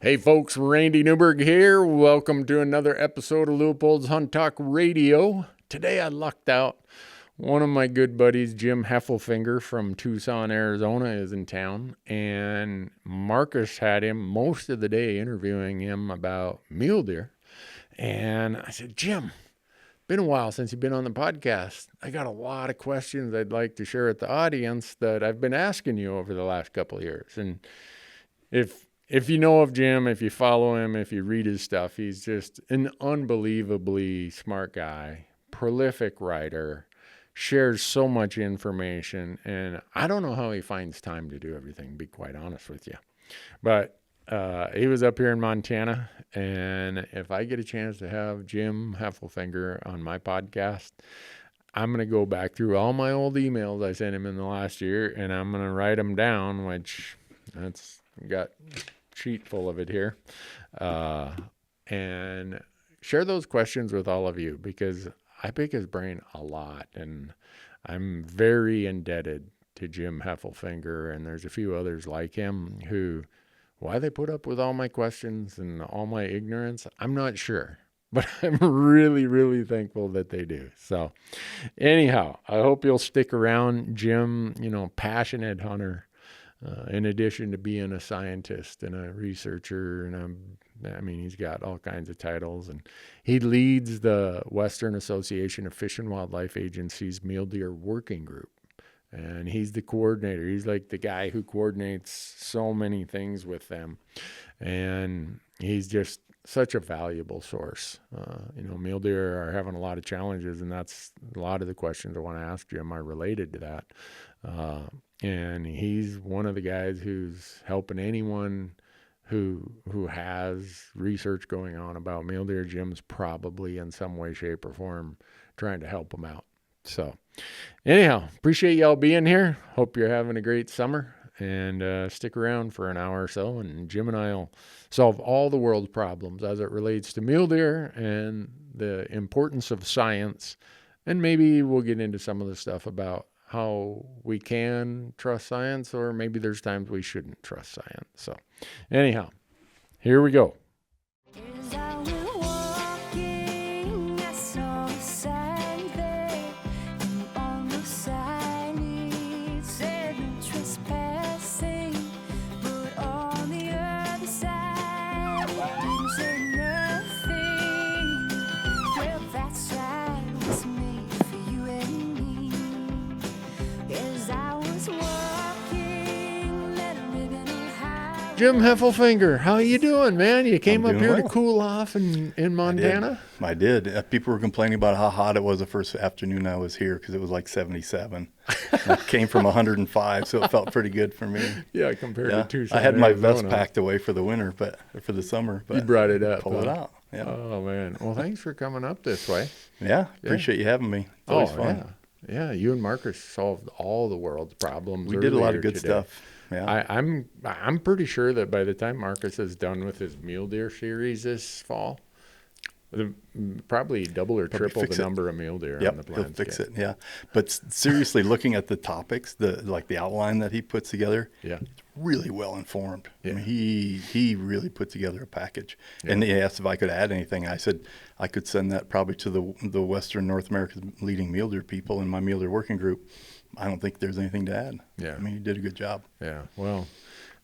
Hey folks, Randy Newberg here. Welcome to another episode of Leupold's Hunt Talk Radio. Today I lucked out. One of my good buddies, Jim Heffelfinger from Tucson, Arizona, is in town, and Marcus had him most of the day interviewing him about mule deer. And I said, Jim, been a while since you've been on the podcast. I got a lot of questions I'd like to share with the audience that I've been asking you over the last couple of years. And if you know of Jim, if you follow him, if you read his stuff, he's just an unbelievably smart guy, prolific writer, shares so much information, and I don't know how he finds time to do everything, to be quite honest with you. But he was up here in Montana, and if I get a chance to have Jim Heffelfinger on my podcast, I'm going to go back through all my old emails I sent him in the last year, and I'm going to write them down, which that's got a sheet full of it here, and share those questions with all of you, because I pick his brain a lot, and I'm very indebted to Jim Heffelfinger, and there's a few others like him who, why they put up with all my questions and all my ignorance, I'm not sure, but I'm really, really thankful that they do. So anyhow, I hope you'll stick around. Jim, passionate hunter, in addition to being a scientist and a researcher, and he's got all kinds of titles, and he leads the Western Association of Fish and Wildlife Agency's Mule Deer Working Group, and he's the coordinator. He's like the guy who coordinates so many things with them, and he's just such a valuable source. Mule deer are having a lot of challenges, and that's a lot of the questions I want to ask Jim are related to that. And he's one of the guys who's helping anyone who has research going on about mule deer. Jim's probably in some way, shape, or form trying to help them out. So anyhow, appreciate y'all being here. Hope you're having a great summer, and stick around for an hour or so, and Jim and I will solve all the world's problems as it relates to mule deer and the importance of science. And maybe we'll get into some of the stuff about how we can trust science, or maybe there's times we shouldn't trust science. So anyhow, here we go. Jim Heffelfinger, how you doing, man? You came up here to cool off in Montana? I did. People were complaining about how hot it was the first afternoon I was here, because it was like 77. I came from 105, so it felt pretty good for me. Yeah, compared to Tucson, I had my vest packed away for the winter, but for the summer. But you brought it up. Pull it out. Yeah. Oh, man. Well, thanks for coming up this way. Yeah, appreciate you having me. It's always fun. Yeah, you and Marcus solved all the world's problems. We did a lot of good stuff. Yeah, I'm pretty sure that by the time Marcus is done with his mule deer series this fall, probably double or triple the number of mule deer on the planet. He'll fix it. Yeah, but seriously, looking at the topics, the outline that he puts together, it's really well informed. Yeah. I mean, he really put together a package. Yeah. And he asked if I could add anything. I said I could send that probably to the Western North America's leading mule deer people in my mule deer working group. I don't think there's anything to add. Yeah. I mean, he did a good job. Yeah. Well,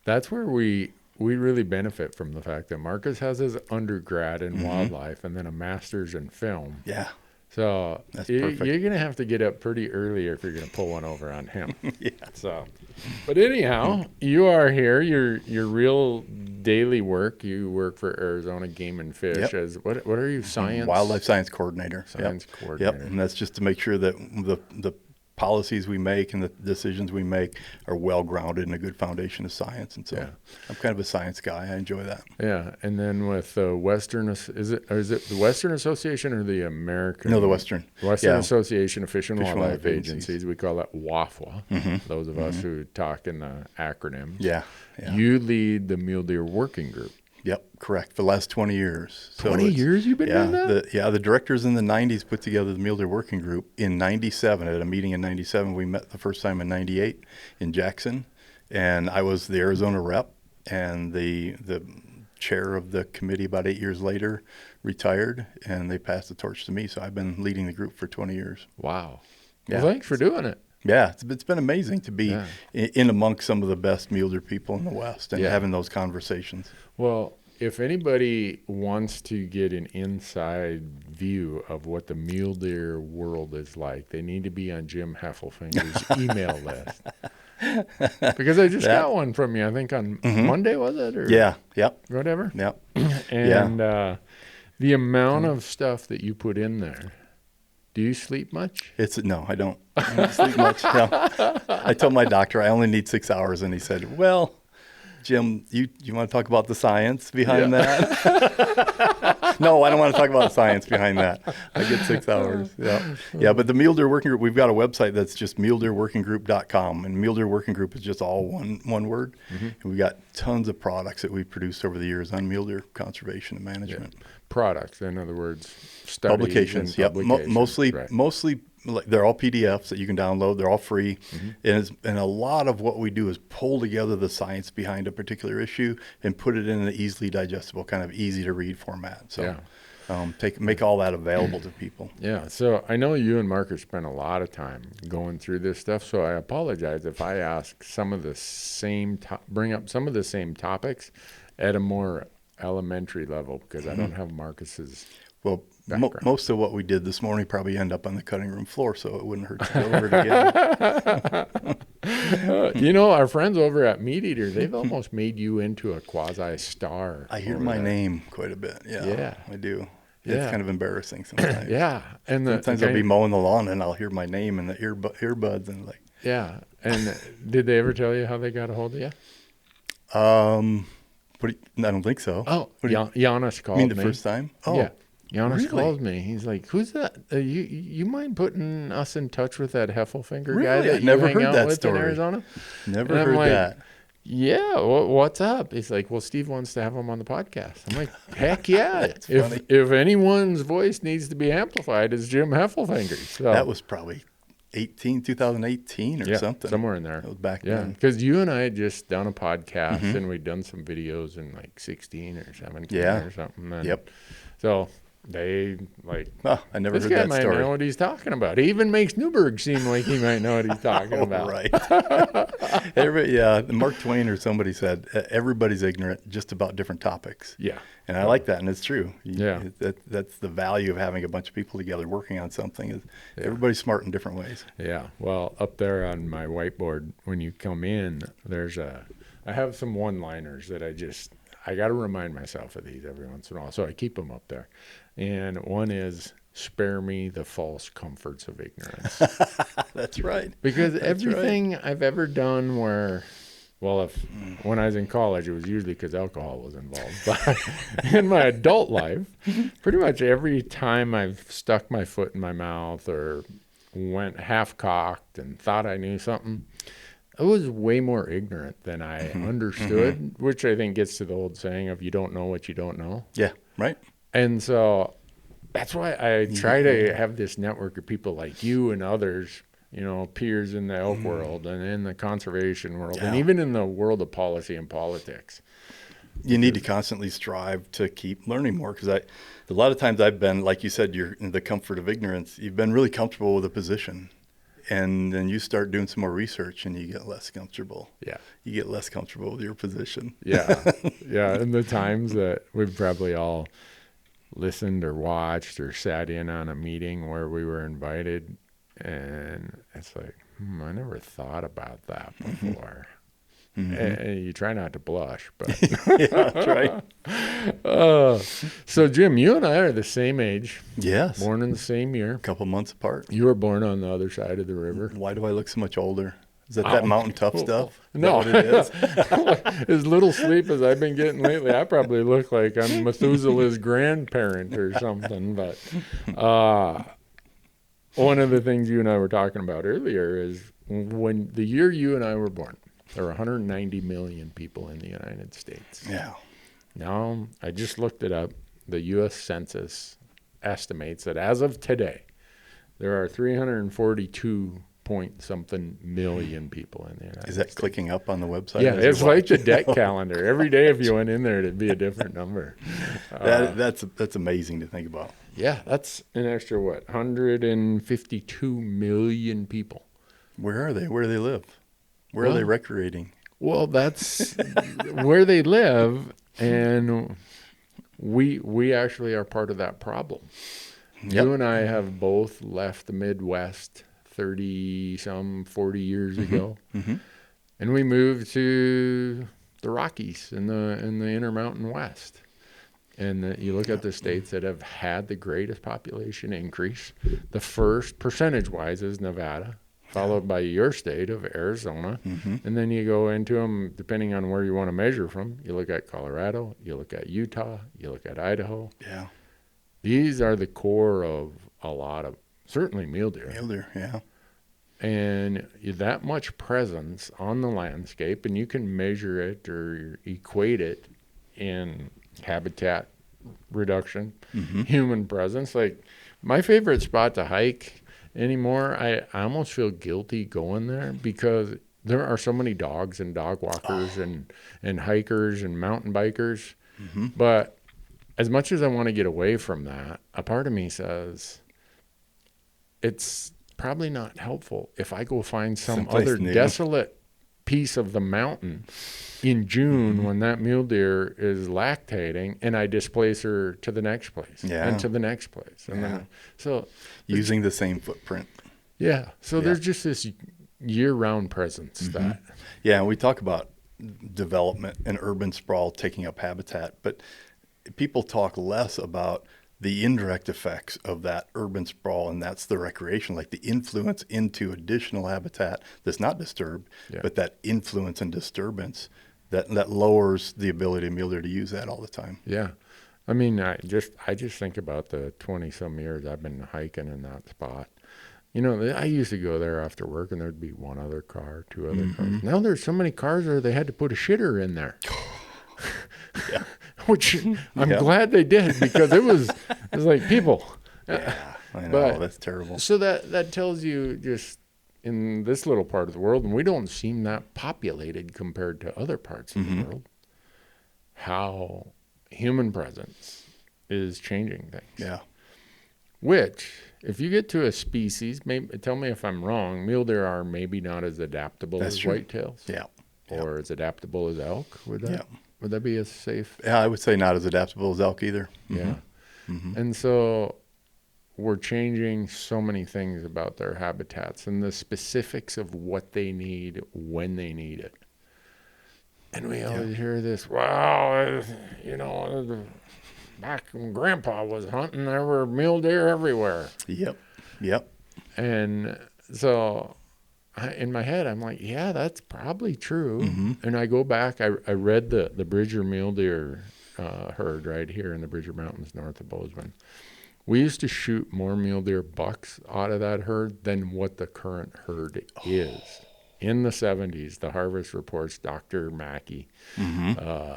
that's where we really benefit from the fact that Marcus has his undergrad in wildlife and then a master's in film. Yeah. So that's perfect. You're going to have to get up pretty early if you're going to pull one over on him. Yeah. So, but anyhow, you are here. Your real daily work, you work for Arizona Game and Fish as what are you? Wildlife science coordinator. Coordinator. Yep. And that's just to make sure that the policies we make and the decisions we make are well grounded in a good foundation of science. And so I'm kind of a science guy. I enjoy that. Yeah. And then with the Western, is it the Western Association or the American? No, the Western Association of Fish and Wildlife Agencies. We call that WAFWA. Those of us who talk in the acronyms. Yeah. You lead the Mule Deer Working Group. Yep, correct. For the last 20 years. 20 years you've been doing that? The directors in the 90s put together the Mule Deer Working Group in 97. At a meeting in 97, we met the first time in 98 in Jackson. And I was the Arizona rep. And the chair of the committee about 8 years later, retired, and they passed the torch to me. So I've been leading the group for 20 years. Wow. Yeah. Well, thanks for doing it. Yeah, it's been amazing to be in amongst some of the best mule deer people in the West and having those conversations. Well, if anybody wants to get an inside view of what the mule deer world is like, they need to be on Jim Heffelfinger's email list. Because I just got one from you, I think on Monday, was it? Or whatever. Yep. And the amount of stuff that you put in there. Do you sleep much? No, I don't. I don't sleep much. No. I told my doctor I only need 6 hours, and he said, well, Jim, you want to talk about the science behind that? No, I don't want to talk about the science behind that. I get 6 hours. Yeah, but the Mule Deer Working Group, we've got a website that's just muledeerworkinggroup.com, and Mule Deer Working Group is just all one word. And we've got tons of products that we've produced over the years on mule deer conservation and management. Yeah. Products, in other words, studies publications. And publications. Mostly they're all PDFs that you can download. They're all free, and a lot of what we do is pull together the science behind a particular issue and put it in an easily digestible, kind of easy to read format. So, make all that available to people. Yeah. So I know you and Marcus spent a lot of time going through this stuff. So I apologize if I ask bring up some of the same topics at a more elementary level, because I don't have Marcus's most of what we did this morning probably end up on the cutting room floor, so it wouldn't hurt to go over it again. Our friends over at Meat Eater, they've almost made you into a quasi-star. I hear my name quite a bit. Yeah, I do. It's kind of embarrassing sometimes. And sometimes I'll be mowing the lawn and I'll hear my name in the earbuds and like. Yeah, and did they ever tell you how they got a hold of you? I don't think so. Oh, Giannis called me. You mean the first time? Oh, yeah. Giannis really? called me. He's like, "Who's that? You mind putting us in touch with that Heffelfinger guy Really? that I you never hang heard out that with story. in Arizona?" Never heard that. Yeah, what's up? He's like, "Well, Steve wants to have him on the podcast." I'm like, "Heck yeah!" if anyone's voice needs to be amplified, it's Jim Heffelfinger. So that was probably 2018 or something. Somewhere in there. That was back then. then. Because you and I had just done a podcast and we'd done some videos in like 16 or 17 or something. And so they I never heard that story. This guy might know what he's talking about. He even makes Newberg seem like he might know what he's talking about. Right. Mark Twain or somebody said, everybody's ignorant just about different topics. Yeah. And I like that, and it's true. Yeah. That's the value of having a bunch of people together working on something. Is everybody's smart in different ways. Yeah. Well, up there on my whiteboard, when you come in, I have some one-liners that I got to remind myself of these every once in a while. So I keep them up there. And one is, spare me the false comforts of ignorance. That's right. Because everything I've ever done when I was in college, it was usually because alcohol was involved. But in my adult life, pretty much every time I've stuck my foot in my mouth or went half-cocked and thought I knew something, I was way more ignorant than I understood, which I think gets to the old saying of you don't know what you don't know. Yeah, right. And so that's why I try to have this network of people like you and others, peers in the elk world and in the conservation world and even in the world of policy and politics. You need to constantly strive to keep learning more, because a lot of times I've been, like you said, you're in the comfort of ignorance. You've been really comfortable with a position. And then you start doing some more research and you get less comfortable. Yeah. You get less comfortable with your position. Yeah. Yeah. And the times that we've probably all listened or watched or sat in on a meeting where we were invited, and it's like, I never thought about that before. And you try not to blush, but yeah, that's right. So Jim, you and I are the same age. Yes. Born in the same year. A couple months apart. You were born on the other side of the river. Why do I look so much older? Is that mountain tough stuff? No. Is that what it is? As little sleep as I've been getting lately, I probably look like I'm Methuselah's grandparent or something. But one of the things you and I were talking about earlier is when the year you and I were born, there were 190 million people in the United States. Yeah. Now, I just looked it up. The U.S. Census estimates that as of today, there are 342 point something million people in the United Is that States. clicking up on the website? Yeah, it's like the debt calendar. Every day if you went in there, it'd be a different number. That's amazing to think about. Yeah, that's an extra, 152 million people. Where are they? Where do they live? Where are they recreating? Well, that's where they live, and we actually are part of that problem. Yep. You and I have both left the Midwest 40 years ago, and we moved to the Rockies in the Intermountain West. And you look at the states that have had the greatest population increase. The first, percentage-wise, is Nevada, followed by your state of Arizona. And then you go into them, depending on where you want to measure from. You look at Colorado, you look at Utah, you look at Idaho. Yeah. These are the core of a lot of, certainly mule deer. Mule deer, yeah. And that much presence on the landscape, and you can measure it or equate it in habitat reduction, human presence. Like, my favorite spot to hike anymore, I almost feel guilty going there because there are so many dogs and dog walkers and hikers and mountain bikers. But as much as I want to get away from that, a part of me says it's probably not helpful if I go find some other desolate piece of the mountain in June when that mule deer is lactating, and I displace her to the next place and to the next place. And then, so using the same footprint. Yeah. So there's just this year-round presence that. Yeah, we talk about development and urban sprawl taking up habitat, but people talk less about the indirect effects of that urban sprawl, and that's the recreation, like the influence into additional habitat that's not disturbed, but that influence and disturbance that lowers the ability of mule deer to use that all the time. Yeah. I mean, I just think about the 20-some years I've been hiking in that spot. You know, I used to go there after work, and there'd be one other car, two other cars. Now there's so many cars there, they had to put a shitter in there. Which I'm glad they did, because it was like, people. Yeah, I know, that's terrible. So that tells you, just in this little part of the world, and we don't seem that populated compared to other parts of the world, how human presence is changing things. Yeah. Which, if you get to a species, maybe tell me if I'm wrong, mule deer are maybe not as adaptable as whitetails. Yeah. Or as adaptable as elk. Would that be a safe? Yeah, I would say not as adaptable as elk either. Yeah. And so we're changing so many things about their habitats and the specifics of what they need when they need it. And we always hear this, wow, you know, back when Grandpa was hunting, there were mule deer everywhere. Yep. And so in my head, I'm like, yeah, that's probably true. And I go back, I read the Bridger mule deer herd right here in the Bridger Mountains north of Bozeman. We used to shoot more mule deer bucks out of that herd than what the current herd is. In the 70s, the Harvest Reports, Dr. Mackey.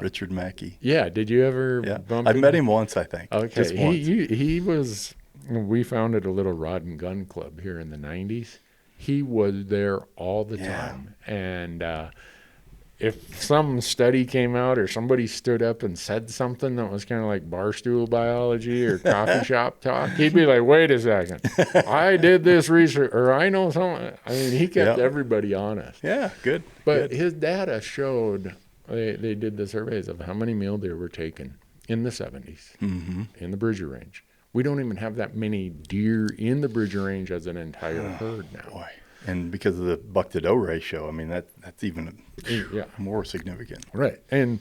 Richard Mackey. Yeah, did you ever bump I've met him once, I think. Okay, just once. He was, we founded a little rod and gun club here in the 90s. He was there all the time. And if some study came out or somebody stood up and said something that was kind of like barstool biology or coffee shop talk, he'd be like, wait a second, I did this research, or I know something. I mean, he kept everybody honest. Yeah, good. But his data showed, they did the surveys of how many mule deer were taken in the 70s in the Bridger Range. We don't even have that many deer in the Bridger Range as an entire herd now. Boy. And because of the buck to doe ratio, I mean, that's even more significant. Right. And,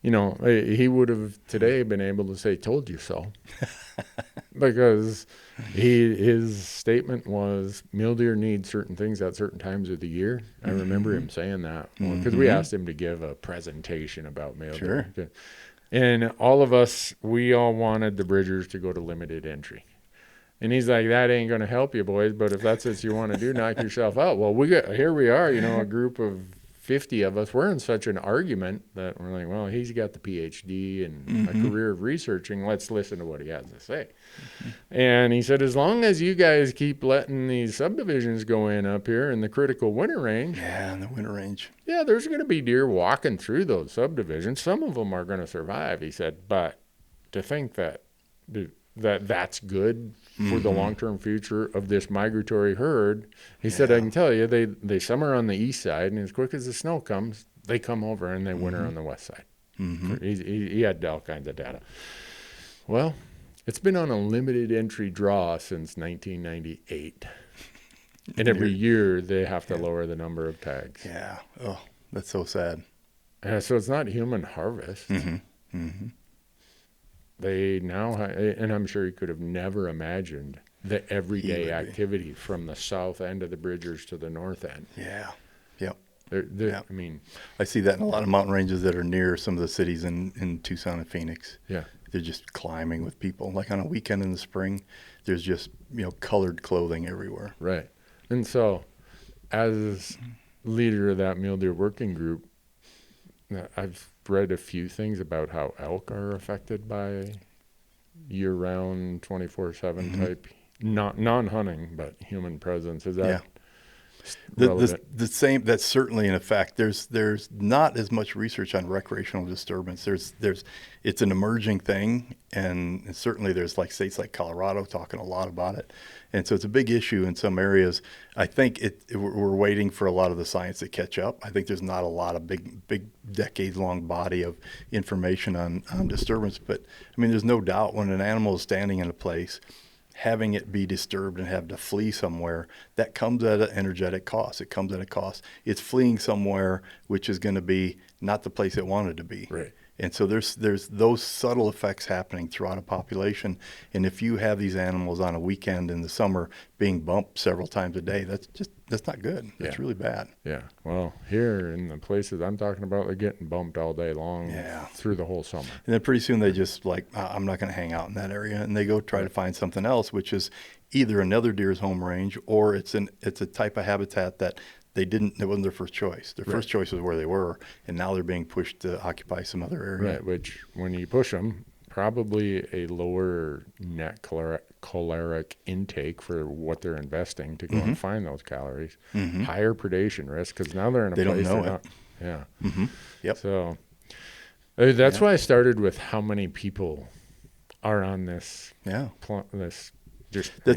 you know, he would have today been able to say, told you so. Because his statement was mule deer need certain things at certain times of the year. I remember him saying that because we asked him to give a presentation about mule deer. And all of us, we all wanted the Bridgers to go to limited entry. And he's like, that ain't going to help you, boys. But if that's what you want to do, knock yourself out. Well, here we are, you know, a group of 50 of us, we're in such an argument that we're like, well, he's got the PhD and a career of researching. Let's listen to what he has to say. And he said, as long as you guys keep letting these subdivisions go in up here in the critical winter range. Yeah, in the winter range. Yeah, there's going to be deer walking through those subdivisions. Some of them are going to survive, he said. But to think that's good for the long-term future of this migratory herd. He said, I can tell you, they summer on the east side, and as quick as the snow comes, they come over and they winter on the west side. He had all kinds of data. Well, it's been on a limited entry draw since 1998. And every year they have to lower the number of tags. Yeah. Oh, that's so sad. So it's not human harvest. They now, and I'm sure he could have never imagined the everyday activity from the south end of the Bridgers to the north end. Yeah. Yep. I mean, I see that in a lot of mountain ranges that are near some of the cities in Tucson and Phoenix. Yeah. They're just climbing with people. Like on a weekend in the spring, there's just, colored clothing everywhere. Right. And so as leader of that mule deer working group, I've read a few things about how elk are affected by year-round 24/7 type, not non-hunting, but human presence. Is that the same? That's certainly in effect. There's not as much research on recreational disturbance. It's an emerging thing, and certainly there's like states like Colorado talking a lot about it, and so it's a big issue in some areas. I think we're waiting for a lot of the science to catch up. I think there's not a lot of big decades-long body of information on disturbance, but I mean, there's no doubt when an animal is standing in a place, having it be disturbed and have to flee somewhere, that comes at an energetic cost. It comes at a cost. It's fleeing somewhere which is going to be not the place it wanted to be. Right. And so there's those subtle effects happening throughout a population. And if you have these animals on a weekend in the summer being bumped several times a day, that's not good. That's really bad. Yeah. Well, here in the places I'm talking about, they're getting bumped all day long through the whole summer. And then pretty soon they just I'm not going to hang out in that area. And they go try to find something else, which is either another deer's home range or it's a type of habitat that it wasn't their first choice. Their first choice was where they were, and now they're being pushed to occupy some other area. Right, which when you push them, probably a lower net caloric intake for what they're investing to go and find those calories. Higher predation risk because now they're in a place they don't know it. Yeah. Yep. So that's why I started with how many people are on this. That's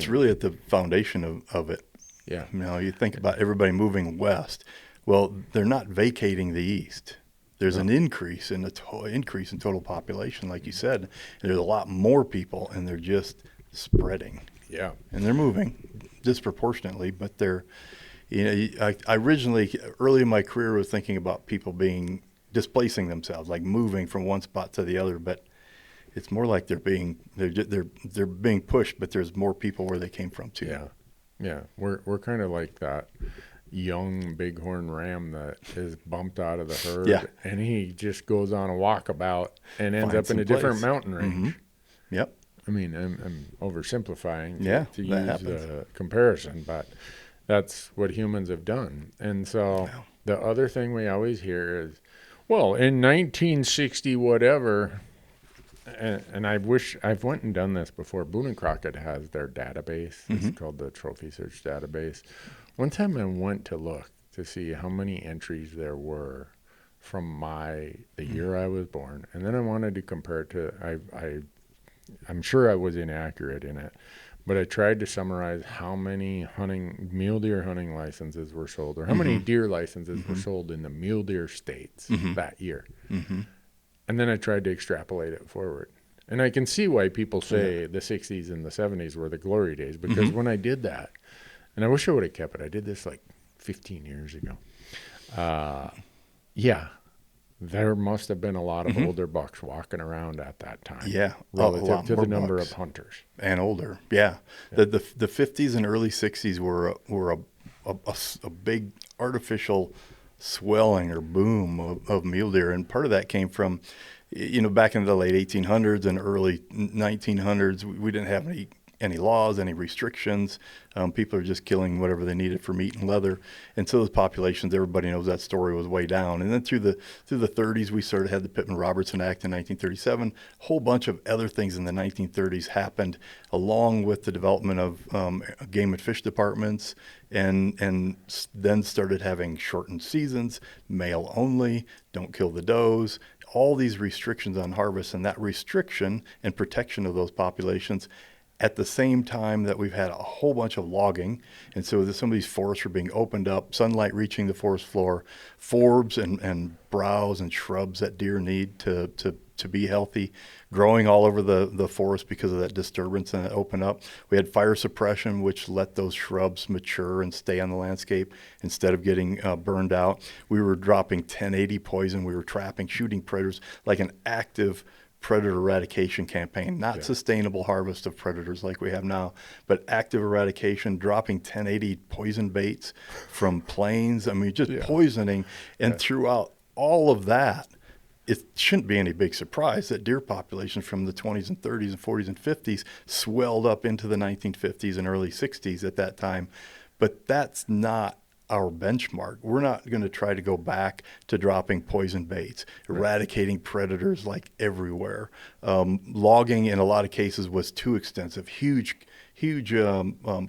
really at the foundation of it. Yeah. You think about everybody moving west. Well, they're not vacating the east. There's an increase in total population, like you said. There's a lot more people, and they're just spreading. Yeah. And they're moving disproportionately, but they're, I originally, early in my career, was thinking about people displacing themselves, like moving from one spot to the other, but it's more like they're being pushed, but there's more people where they came from too. Yeah. Yeah, we're kind of like that young bighorn ram that is bumped out of the herd, and he just goes on a walkabout and ends up in a different mountain range. Yep. I mean, I'm oversimplifying to use happens. the comparison, but that's what humans have done. And so the other thing we always hear is, well, in 1960 whatever. And I wish I've went and done this before. Boone and Crockett has their database. It's called the Trophy Search Database. One time I went to look to see how many entries there were from the year I was born, and then I wanted to compare it to. I'm sure I was inaccurate in it, but I tried to summarize how many mule deer hunting licenses were sold, or how many deer licenses were sold in the mule deer states that year. And then I tried to extrapolate it forward. And I can see why people say the 60s and the 70s were the glory days, because when I did that, and I wish I would have kept it. I did this like 15 years ago. There must have been a lot of older bucks walking around at that time. Yeah. Relative to the number of hunters. And older. Yeah. The 50s and early 60s were a big artificial swelling or boom of mule deer, and part of that came from, back in the late 1800s and early 1900s, we didn't have any laws, any restrictions. People are just killing whatever they needed for meat and leather. And so those populations, everybody knows that story, was way down. And then through the 30s, we sort of had the Pittman-Robertson Act in 1937. A whole bunch of other things in the 1930s happened along with the development of game and fish departments, and then started having shortened seasons, male only, don't kill the does, all these restrictions on harvest, and that restriction and protection of those populations at the same time that we've had a whole bunch of logging. And so some of these forests are being opened up, sunlight reaching the forest floor, forbs and browse and shrubs that deer need to be healthy, growing all over the forest because of that disturbance and that open up. We had fire suppression, which let those shrubs mature and stay on the landscape instead of getting burned out. We were dropping 1080 poison. We were trapping, shooting predators, like an active predator eradication campaign, not sustainable harvest of predators like we have now, but active eradication, dropping 1080 poison baits from planes. I mean, just poisoning. And throughout all of that, it shouldn't be any big surprise that deer populations from the 20s and 30s and 40s and 50s swelled up into the 1950s and early 60s at that time. But that's not our benchmark. We're not going to try to go back to dropping poison baits, eradicating predators like everywhere. Logging in a lot of cases was too extensive, huge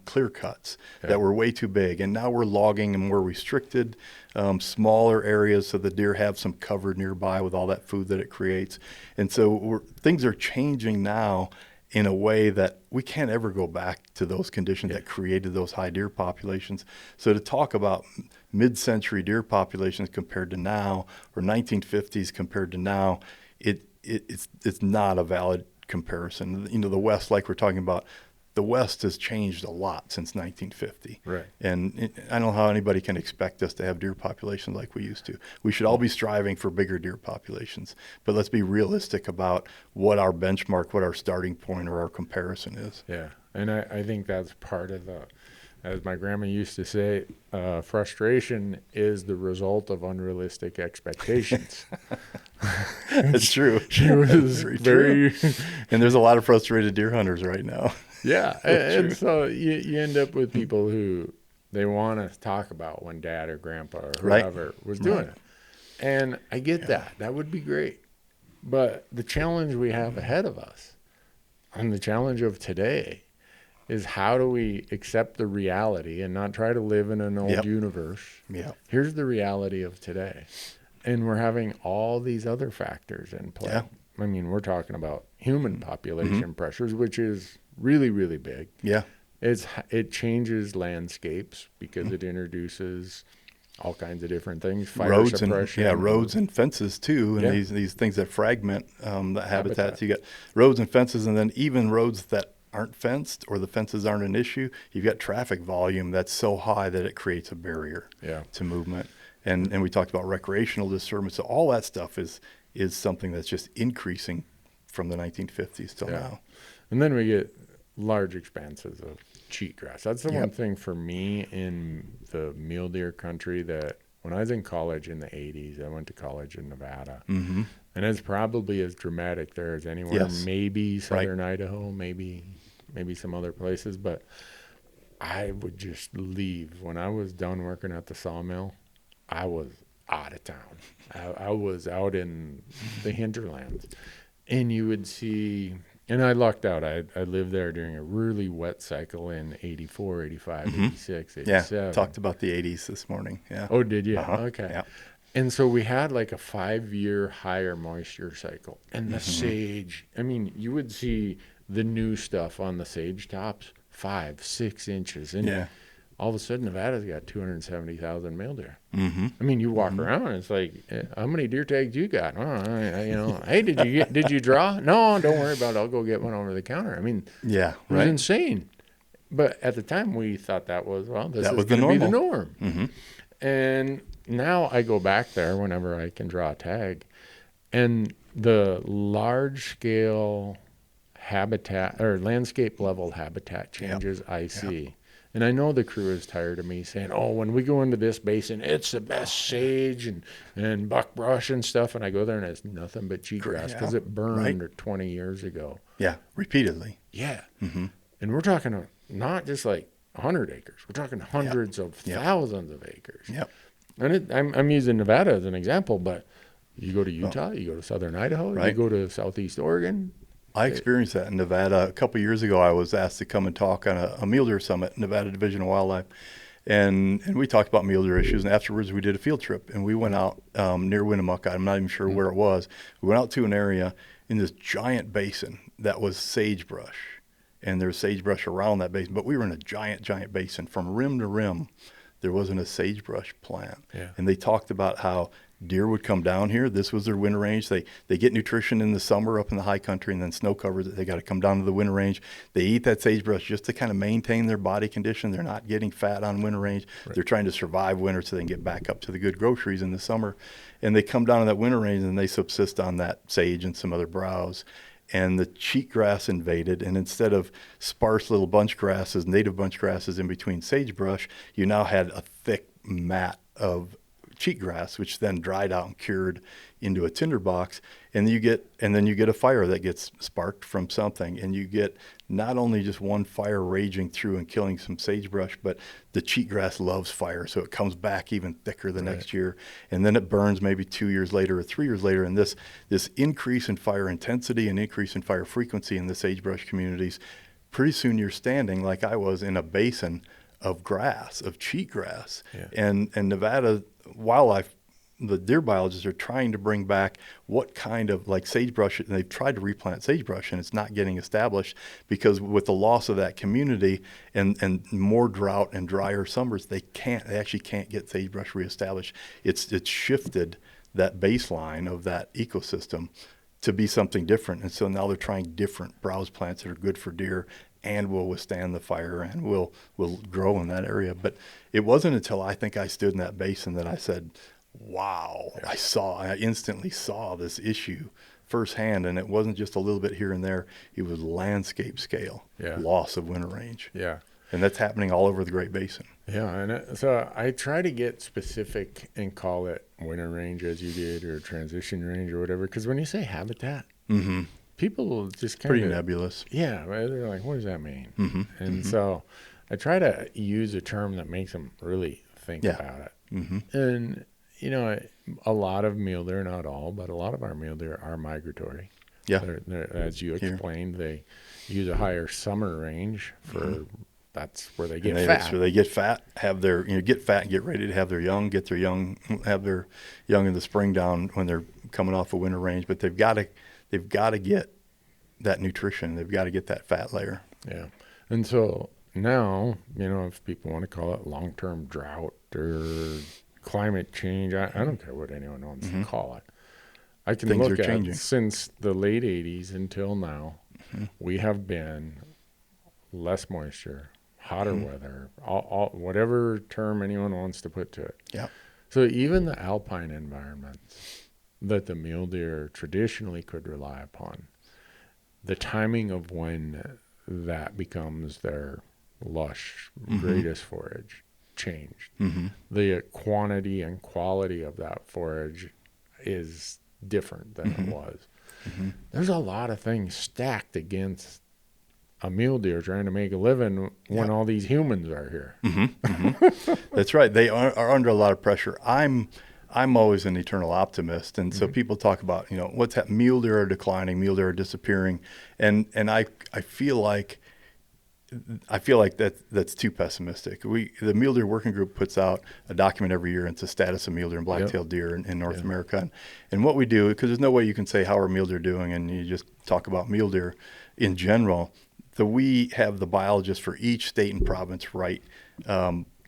clear cuts that were way too big. And now we're logging in more restricted, smaller areas so the deer have some cover nearby with all that food that it creates. And so things are changing now in a way that we can't ever go back to those conditions that created those high deer populations. So to talk about mid-century deer populations compared to now, or 1950s compared to now, it's not a valid comparison. You know, the West, like we're talking about, the West has changed a lot since 1950. Right. And I don't know how anybody can expect us to have deer populations like we used to. We should all be striving for bigger deer populations, but let's be realistic about what our benchmark, what our starting point or our comparison is. Yeah. And I think that's part of as my grandma used to say, frustration is the result of unrealistic expectations. That's true. She was very true. And there's a lot of frustrated deer hunters right now. Yeah. And so you end up with people who they want to talk about when dad or grandpa or whoever was doing it. And I get that. That would be great. But the challenge we have ahead of us and the challenge of today is how do we accept the reality and not try to live in an old universe? Yeah. Here's the reality of today. And we're having all these other factors in play. Yeah. I mean, we're talking about human population pressures, which is really, really big. Yeah. It changes landscapes because it introduces all kinds of different things, fire roads suppression. And, roads and fences too, and these things that fragment the habitats. You got roads and fences, and then even roads that aren't fenced or the fences aren't an issue. You've got traffic volume that's so high that it creates a barrier to movement. And we talked about recreational disturbance. So all that stuff is something that's just increasing from the 1950s till now. And then we get large expanses of cheatgrass. That's the one thing for me in the mule deer country that when I was in college in the 80s, I went to college in Nevada. Mm-hmm. And it's probably as dramatic there as anywhere. Maybe southern Idaho, maybe some other places. But I would just leave. When I was done working at the sawmill, I was out of town. I was out in the hinterlands. And you would see, and I lucked out. I lived there during a really wet cycle in 84, 85, 86, 87. Yeah, talked about the 80s this morning. Yeah. Oh, did you? Okay. Yeah. And so we had like a 5-year higher moisture cycle. And the sage, I mean, you would see the new stuff on the sage tops 5-6 inches. And all of a sudden, Nevada's got 270,000 mule deer. Mm-hmm. I mean, you walk around, and it's like, how many deer tags you got? Oh, hey, did you draw? No, don't worry about it. I'll go get one over the counter. I mean, it was insane. But at the time, we thought that was going to be the norm. Mm-hmm. And now I go back there whenever I can draw a tag, and the large-scale habitat or landscape-level habitat changes I see. And I know the crew is tired of me saying, when we go into this basin, it's the best sage and buckbrush and stuff. And I go there and it's nothing but cheatgrass because it burned 20 years ago. Yeah, repeatedly. Yeah. Mm-hmm. And we're talking not just like 100 acres. We're talking hundreds of thousands of acres. Yep. And I'm using Nevada as an example, but you go to Utah, you go to southern Idaho, you go to southeast Oregon. I experienced that in Nevada. A couple of years ago, I was asked to come and talk on a mule deer summit, Nevada Division of Wildlife. And we talked about mule deer issues. And afterwards, we did a field trip. And we went out near Winnemucca. I'm not even sure where it was. We went out to an area in this giant basin that was sagebrush. And there was sagebrush around that basin. But we were in a giant, giant basin. From rim to rim, there wasn't a sagebrush plant. Yeah. And they talked about how deer would come down here. This was their winter range. They get nutrition in the summer up in the high country, and then snow covers it. They got to come down to the winter range. They eat that sagebrush just to kind of maintain their body condition. They're not getting fat on winter range. Right. They're trying to survive winter so they can get back up to the good groceries in the summer. And they come down to that winter range, and they subsist on that sage and some other browse. And the cheatgrass invaded, and instead of sparse little bunch grasses, native bunch grasses in between sagebrush, you now had a thick mat of cheatgrass, which then dried out and cured into a tinderbox, and then you get a fire that gets sparked from something, and you get not only just one fire raging through and killing some sagebrush, but the cheatgrass loves fire, so it comes back even thicker the next year, and then it burns maybe 2 years later or 3 years later, and this increase in fire intensity and increase in fire frequency in the sagebrush communities, pretty soon you're standing like I was in a basin of grass, of cheatgrass, and Nevada wildlife, the deer biologists are trying to bring back what kind of like sagebrush, and they've tried to replant sagebrush and it's not getting established because with the loss of that community and more drought and drier summers, they actually can't get sagebrush reestablished. It's shifted that baseline of that ecosystem to be something different. And so now they're trying different browse plants that are good for deer and will withstand the fire and will grow in that area. But it wasn't until I think I stood in that basin that I said, wow, I instantly saw this issue firsthand, and it wasn't just a little bit here and there. It was landscape scale loss of winter range. Yeah. And that's happening all over the Great Basin. Yeah, and so I try to get specific and call it winter range as you did, or transition range or whatever, because when you say habitat, people just kind of... Pretty nebulous. Yeah, they're like, what does that mean? And so I try to use a term that makes them really think about it. And, you know, a lot of mule deer, not all, but a lot of our mule deer are migratory. Yeah. They're, as you explained, they use a higher summer range for... That's where they get fat. That's where they get fat, have their, get fat and get ready to have their young, have their young in the spring down when they're coming off a winter range. But they've got to get that nutrition. They've got to get that fat layer. Yeah. And so now, if people want to call it long-term drought or climate change, I don't care what anyone wants to call it. I can look at since the late 80s until now, we have been less moisture, hotter weather, all whatever term anyone wants to put to it. Yeah. So even the alpine environments that the mule deer traditionally could rely upon, the timing of when that becomes their lush, greatest forage changed. The quantity and quality of that forage is different than it was. There's a lot of things stacked against a mule deer trying to make a living when all these humans are here. That's right. They are under a lot of pressure. I'm always an eternal optimist, and so people talk about what's happening. Mule deer are declining, mule deer are disappearing, and I feel like that's too pessimistic. The Mule Deer Working Group puts out a document every year. It's the status of mule deer and black-tailed deer in North America, and what we do, because there's no way you can say how are mule deer doing and you just talk about mule deer in general. So we have the biologists for each state and province write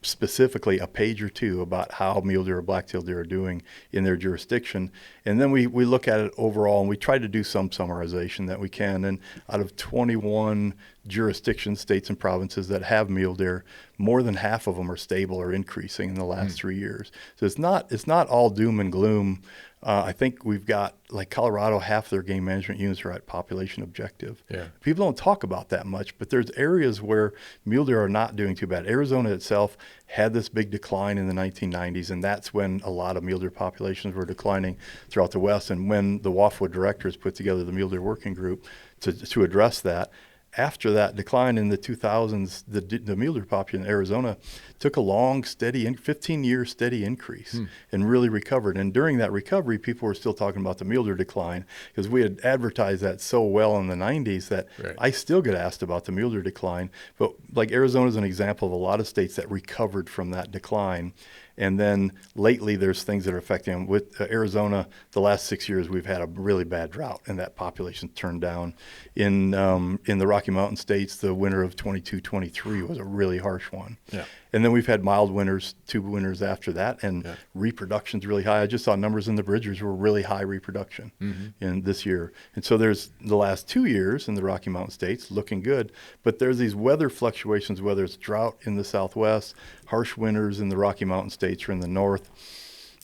specifically a page or two about how mule deer or black-tailed deer are doing in their jurisdiction. And then we look at it overall, and we try to do some summarization that we can. And out of 21 jurisdictions, states and provinces that have mule deer, more than half of them are stable or increasing in the last 3 years. So it's not all doom and gloom. I think we've got, like Colorado, half their game management units are at population objective. Yeah. People don't talk about that much, but there's areas where mule deer are not doing too bad. Arizona itself had this big decline in the 1990s, and that's when a lot of mule deer populations were declining throughout the West. And when the WAFWA directors put together the Mule Deer Working Group to address that, after that decline in the 2000s, the mule deer population in Arizona took a long, steady, 15-year steady increase and really recovered. And during that recovery, people were still talking about the mule deer decline because we had advertised that so well in the 90s that I still get asked about the mule deer decline. But like Arizona is an example of a lot of states that recovered from that decline. And then lately, there's things that are affecting them. With Arizona, the last 6 years, we've had a really bad drought, and that population turned down. In the Rocky Mountain states, the winter of 22-23 was a really harsh one. Yeah. And then we've had mild winters, 2 winters after that, and reproduction's really high. I just saw numbers in the Bridgers were really high reproduction in this year. And so there's the last 2 years in the Rocky Mountain states looking good, but there's these weather fluctuations, whether it's drought in the Southwest, harsh winters in the Rocky Mountain states or in the North,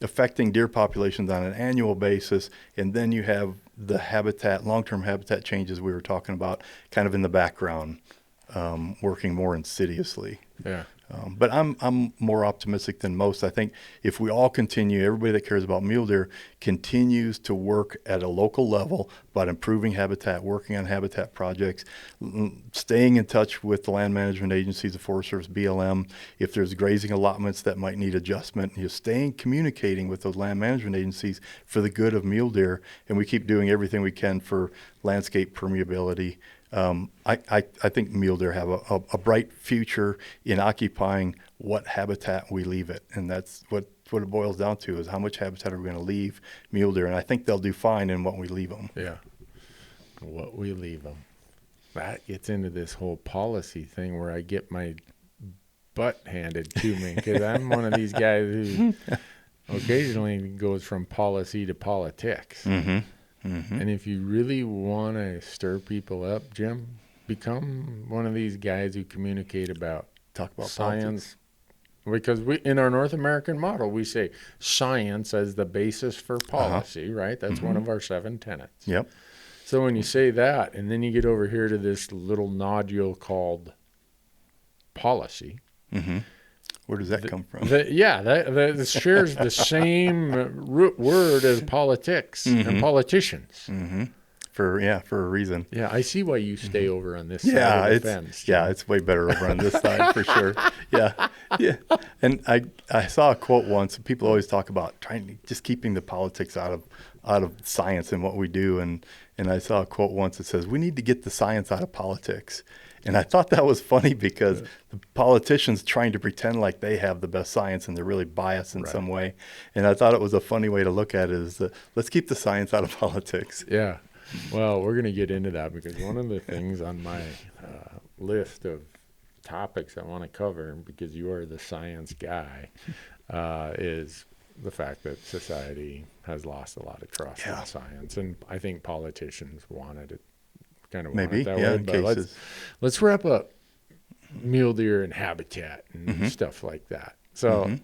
affecting deer populations on an annual basis. And then you have the habitat, long-term habitat changes we were talking about kind of in the background, working more insidiously. Yeah. But I'm more optimistic than most. I think if we all continue, everybody that cares about mule deer continues to work at a local level about improving habitat, working on habitat projects, staying in touch with the land management agencies, the Forest Service, BLM, if there's grazing allotments that might need adjustment, staying communicating with those land management agencies for the good of mule deer, and we keep doing everything we can for landscape permeability. I think mule deer have a bright future in occupying what habitat we leave it. And that's what it boils down to, is how much habitat are we going to leave mule deer. And I think they'll do fine in what we leave them. Yeah, what we leave them. That gets into this whole policy thing where I get my butt handed to me because I'm one of these guys who occasionally goes from policy to politics. Mm-hmm. Mm-hmm. And if you really want to stir people up, Jim, become one of these guys who communicate about science. Because in our North American model, we say science as the basis for policy, right? That's one of our 7 tenets. Yep. So when you say that, and then you get over here to this little nodule called policy. Mm-hmm. Where does that come from? That shares the same root word as politics and politicians. Mm-hmm. For a reason. Yeah, I see why you stay over on this side of the fence. Yeah, it's way better over on this side for sure. Yeah. And I saw a quote once. People always talk about just keeping the politics out of science and what we do. And I saw a quote once that says, "We need to get the science out of politics." And I thought that was funny because the politicians trying to pretend like they have the best science and they're really biased in some way. And I thought it was a funny way to look at it is let's keep the science out of politics. Yeah. Well, we're going to get into that because one of the things on my list of topics I want to cover, because you are the science guy, is the fact that society has lost a lot of trust in science. And I think politicians wanted it. Kind of maybe, that way, but let's wrap up mule deer and habitat and stuff like that. So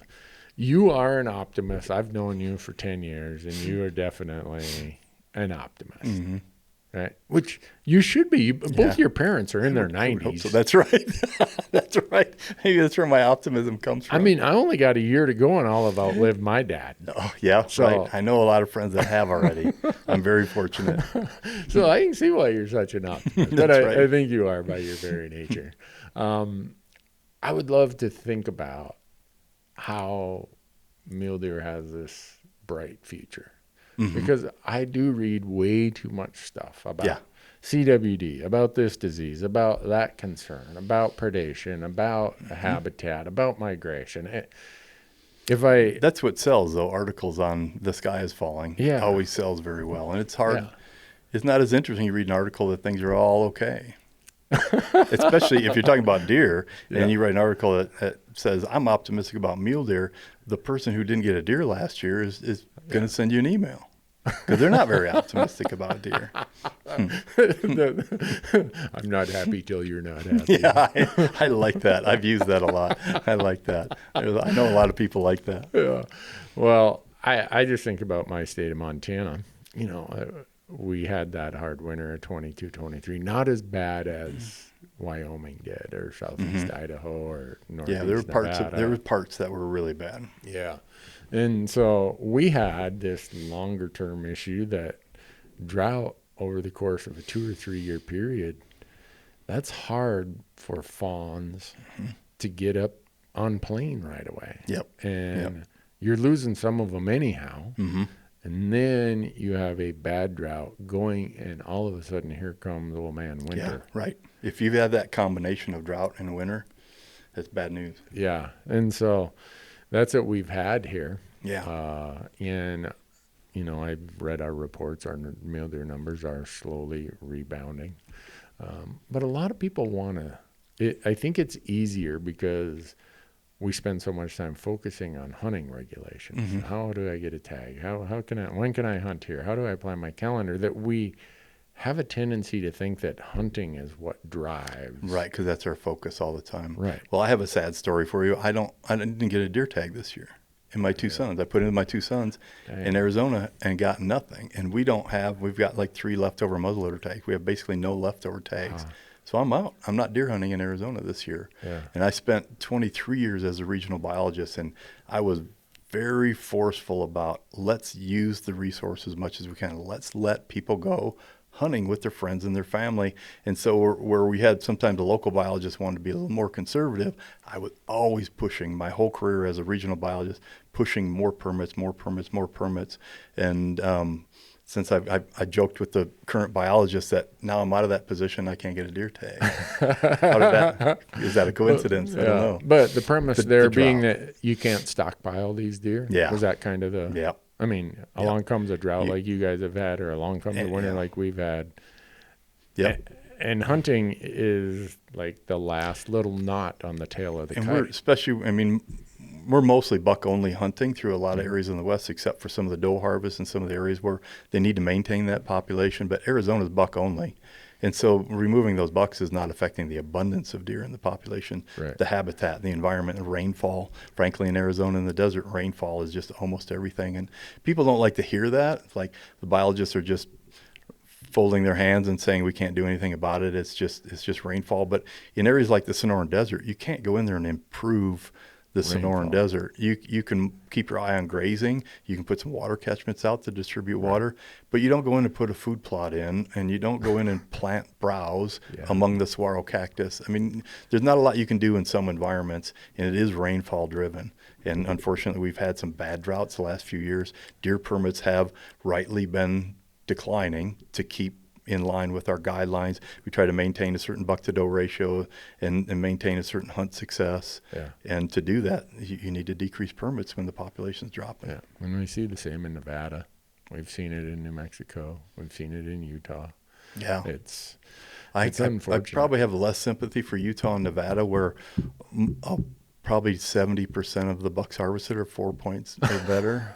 you are an optimist. I've known you for 10 years, and you are definitely an optimist, right? Which you should be. Both your parents are in their 90s. So. That's right. That's right. Maybe that's where my optimism comes from. I mean, I only got a year to go, and I'll have outlived my dad. Oh, yeah, so, right. I know a lot of friends that have already. I'm very fortunate. So I can see why you're such an optimist. But I think you are by your very nature. I would love to think about how mule deer has this bright future. Because I do read way too much stuff about CWD, about this disease, about that concern, about predation, about habitat, about migration. That's what sells, though. Articles on the sky is falling always sells very well. And it's hard. Yeah. It's not as interesting to read an article that things are all okay. Especially if you're talking about deer and you write an article that says, I'm optimistic about mule deer. The person who didn't get a deer last year is going to send you an email. Because they're not very optimistic about deer. I'm not happy till you're not happy. Yeah, I like that. I've used that a lot. I like that. I know a lot of people like that. Yeah. Well, I just think about my state of Montana. We had that hard winter of 22-23. Not as bad as Wyoming did, or southeast Idaho, or northeast Nevada. There were parts that were really bad. Yeah. And so we had this longer term issue that drought over the course of a 2 or 3 year period that's hard for fawns to get up on plane right away. Yep. And you're losing some of them anyhow. Mm-hmm. And then you have a bad drought going, and all of a sudden here comes old man winter. Yeah, right. If you've had that combination of drought and winter, that's bad news. Yeah. And so that's what we've had here. Yeah. And, you know, I've read our reports. Our mule deer numbers are slowly rebounding. But a lot of people want to, I think it's easier because we spend so much time focusing on hunting regulations. Mm-hmm. How do I get a tag? When can I hunt here? How do I plan my calendar? That we have a tendency to think that hunting is what drives. Right, because that's our focus all the time. Right. Well, I have a sad story for you. I didn't get a deer tag this year. And my two sons, I put in my two sons in Arizona and got nothing. And we've got like 3 leftover muzzleloader tags. We have basically no leftover tags. So I'm out. I'm not deer hunting in Arizona this year. Yeah. And I spent 23 years as a regional biologist, and I was very forceful about let's use the resources as much as we can. Let's let people go hunting with their friends and their family. And so where we had sometimes the local biologists wanted to be a little more conservative, I was always pushing my whole career as a regional biologist, pushing more permits. And since I joked with the current biologist that now I'm out of that position, I can't get a deer tag. Is that a coincidence? I don't know. But the premise being that you can't stockpile these deer. Yeah. Was that kind of the? Yeah. I mean, along comes a drought like you guys have had, or along comes a winter like we've had. Yeah. And hunting is like the last little knot on the tail of the kite. We're mostly buck-only hunting through a lot of areas in the West, except for some of the doe harvest and some of the areas where they need to maintain that population. But Arizona's buck-only. And so removing those bucks is not affecting the abundance of deer in the population, the habitat, the environment, and rainfall. Frankly, in Arizona, in the desert, rainfall is just almost everything. And people don't like to hear that. It's like the biologists are just folding their hands and saying we can't do anything about it. It's just rainfall. But in areas like the Sonoran Desert, you can't go in there and improve the Sonoran Desert. You can keep your eye on grazing. You can put some water catchments out to distribute water, but you don't go in and put a food plot in, and you don't go in and plant browse among the saguaro cactus. I mean, there's not a lot you can do in some environments, and it is rainfall driven. And unfortunately, we've had some bad droughts the last few years. Deer permits have rightly been declining to keep in line with our guidelines. We try to maintain a certain buck to doe ratio and maintain a certain hunt success. Yeah. And to do that, you need to decrease permits when the population's dropping. Yeah. And we see the same in Nevada. We've seen it in New Mexico. We've seen it in Utah. Yeah. It's unfortunate. I probably have less sympathy for Utah and Nevada, where probably 70% of the bucks harvested are 4 points or better.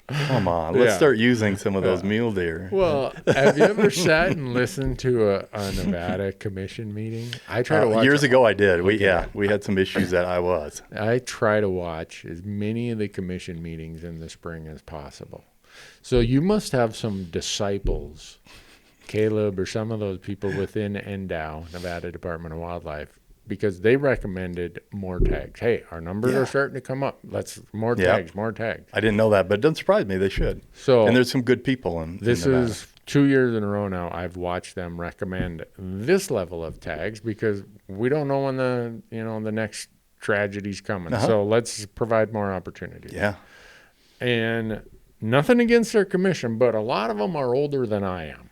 Come on, let's start using some of those mule deer. Well, have you ever sat and listened to a Nevada commission meeting? I try to watch. Years ago, I did. We had some issues that I try to watch as many of the commission meetings in the spring as possible. So you must have some disciples, Caleb or some of those people within NDOW, Nevada Department of Wildlife, because they recommended more tags. Hey, our numbers are starting to come up. Let's more tags. I didn't know that, but it doesn't surprise me. They should. So, and there's some good people in this Nevada. Is 2 years in a row now. I've watched them recommend this level of tags because we don't know when the next tragedy's coming. So let's provide more opportunity. Yeah. And nothing against their commission, but a lot of them are older than I am,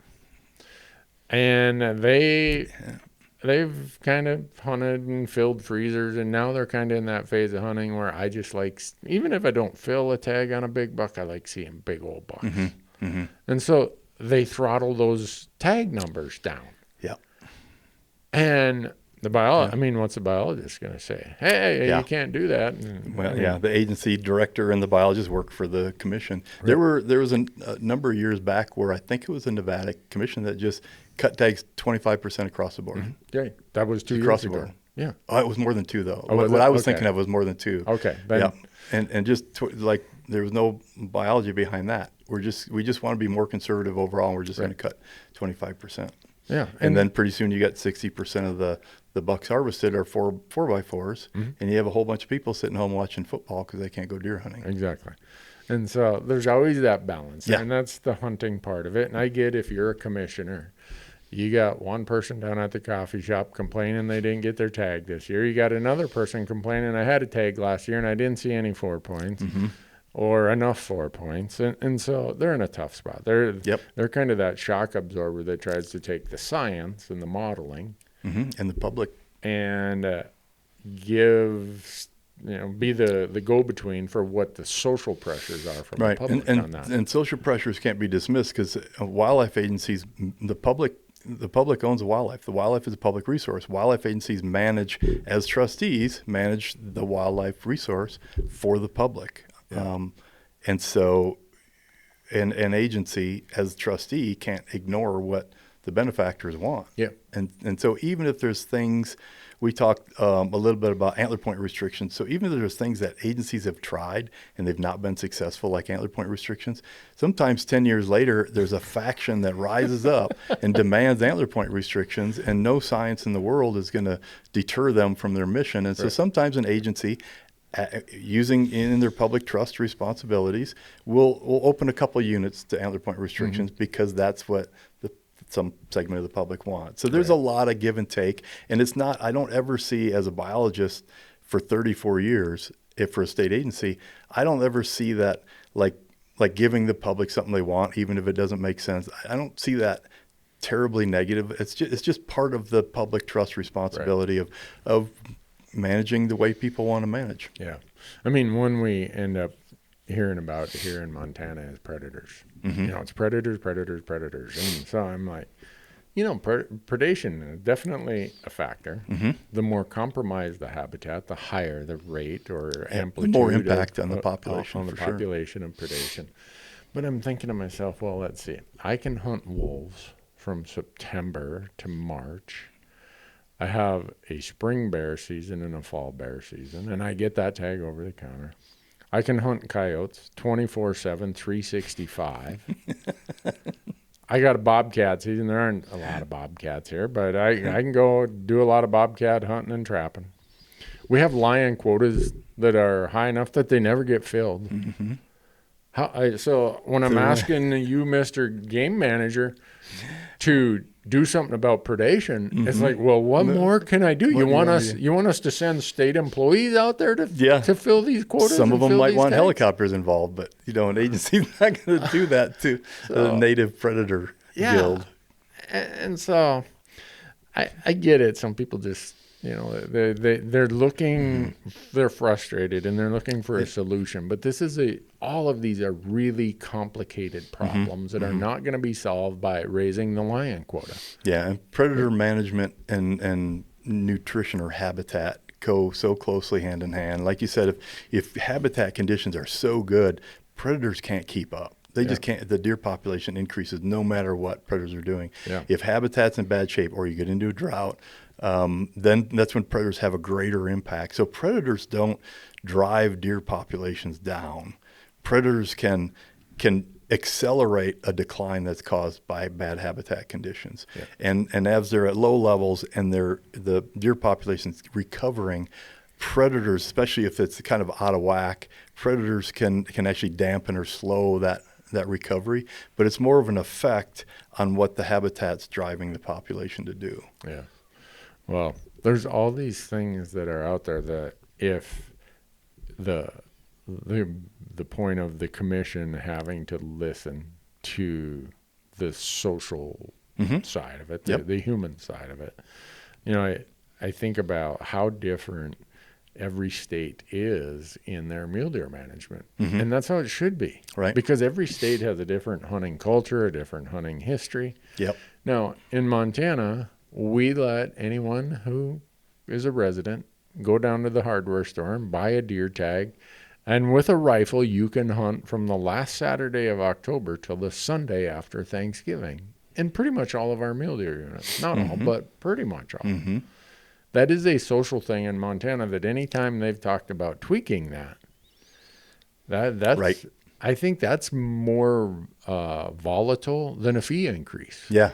and they've kind of hunted and filled freezers, and now they're kind of in that phase of hunting where I just like, even if I don't fill a tag on a big buck, I like seeing big old bucks. Mm-hmm. Mm-hmm. And so they throttle those tag numbers down. Yeah. And what's the biologist going to say? Hey, you can't do that. The agency director and the biologist work for the commission. Right. There was a number of years back where I think it was a Nevada commission that just cut tags 25% across the board. Mm-hmm. Yeah, that was 2 years across the ago. board. Yeah. Oh, it was more than 2 though. What I was thinking of was more than 2. Okay. And just like there was no biology behind that. We just want to be more conservative overall, and we're just going to cut 25%. Yeah. And then pretty soon you got 60% of the bucks harvested are 4x4s, and you have a whole bunch of people sitting home watching football because they can't go deer hunting. Exactly. And so there's always that balance, and that's the hunting part of it. And I get if you're a commissioner You got one person down at the coffee shop complaining they didn't get their tag this year. You got another person complaining, I had a tag last year and I didn't see any 4 points or enough 4 points. And so they're in a tough spot. They're kind of that shock absorber that tries to take the science and the modeling and the public and give, be the go-between for what the social pressures are from the public on that. And social pressures can't be dismissed because wildlife agencies, the public owns the wildlife. The wildlife is a public resource. Wildlife agencies as trustees, manage the wildlife resource for the public. Yeah. And so an agency as trustee can't ignore what the benefactors want. Yeah. And so even if there's things, we talked a little bit about antler point restrictions. So even if there's things that agencies have tried and they've not been successful, like antler point restrictions, sometimes 10 years later, there's a faction that rises up and demands antler point restrictions, and no science in the world is going to deter them from their mission. And so sometimes an agency, using in their public trust responsibilities, will open a couple units to antler point restrictions because that's what some segment of the public wants. So there's a lot of give and take, and it's not, I don't ever see as a biologist for 34 years, if for a state agency, I don't ever see that like giving the public something they want, even if it doesn't make sense. I don't see that terribly negative. It's just part of the public trust responsibility of managing the way people want to manage. Yeah. I mean, when we end up hearing about here in Montana is predators. It's predators. And so I'm like, predation is definitely a factor. The more compromised the habitat, the higher the rate or amplitude. The more impact on the population. On the population of predation. But I'm thinking to myself, well, let's see. I can hunt wolves from September to March. I have a spring bear season and a fall bear season, and I get that tag over the counter. I can hunt coyotes 24/7, 365. I got a bobcat season. There aren't a lot of bobcats here, but I can go do a lot of bobcat hunting and trapping. We have lion quotas that are high enough that they never get filled. So when I'm asking you, Mr. Game Manager, to do something about predation, it's like, well, what more can I do? You want us to send state employees out there to fill these quotas? Some of them might want helicopters involved, but an agency's not going to do that to the native predator guild. And so I get it. Some people just they're looking, they're frustrated and they're looking for a solution. But all of these are really complicated problems that are not going to be solved by raising the lion quota. Yeah, and predator management and nutrition or habitat go so closely hand in hand. Like you said, if habitat conditions are so good, predators can't keep up. They just can't. The deer population increases no matter what predators are doing. Yeah. If habitat's in bad shape or you get into a drought, then that's when predators have a greater impact. So predators don't drive deer populations down. Predators can accelerate a decline that's caused by bad habitat conditions. Yeah. And as they're at low levels and the deer population's recovering, predators, especially if it's kind of out of whack, predators can actually dampen or slow that recovery, but it's more of an effect on what the habitat's driving the population to do. Yeah. Well, there's all these things that are out there that if the point of the commission having to listen to the social side of it, the human side of it, I think about how different every state is in their mule deer management. And that's how it should be. Right. Because every state has a different hunting culture, a different hunting history. Yep. Now, in Montana, we let anyone who is a resident go down to the hardware store and buy a deer tag. And with a rifle, you can hunt from the last Saturday of October till the Sunday after Thanksgiving. In pretty much all of our mule deer units. Not all, but pretty much all. That is a social thing in Montana that anytime they've talked about tweaking that's right. I think that's more volatile than a fee increase. Yeah.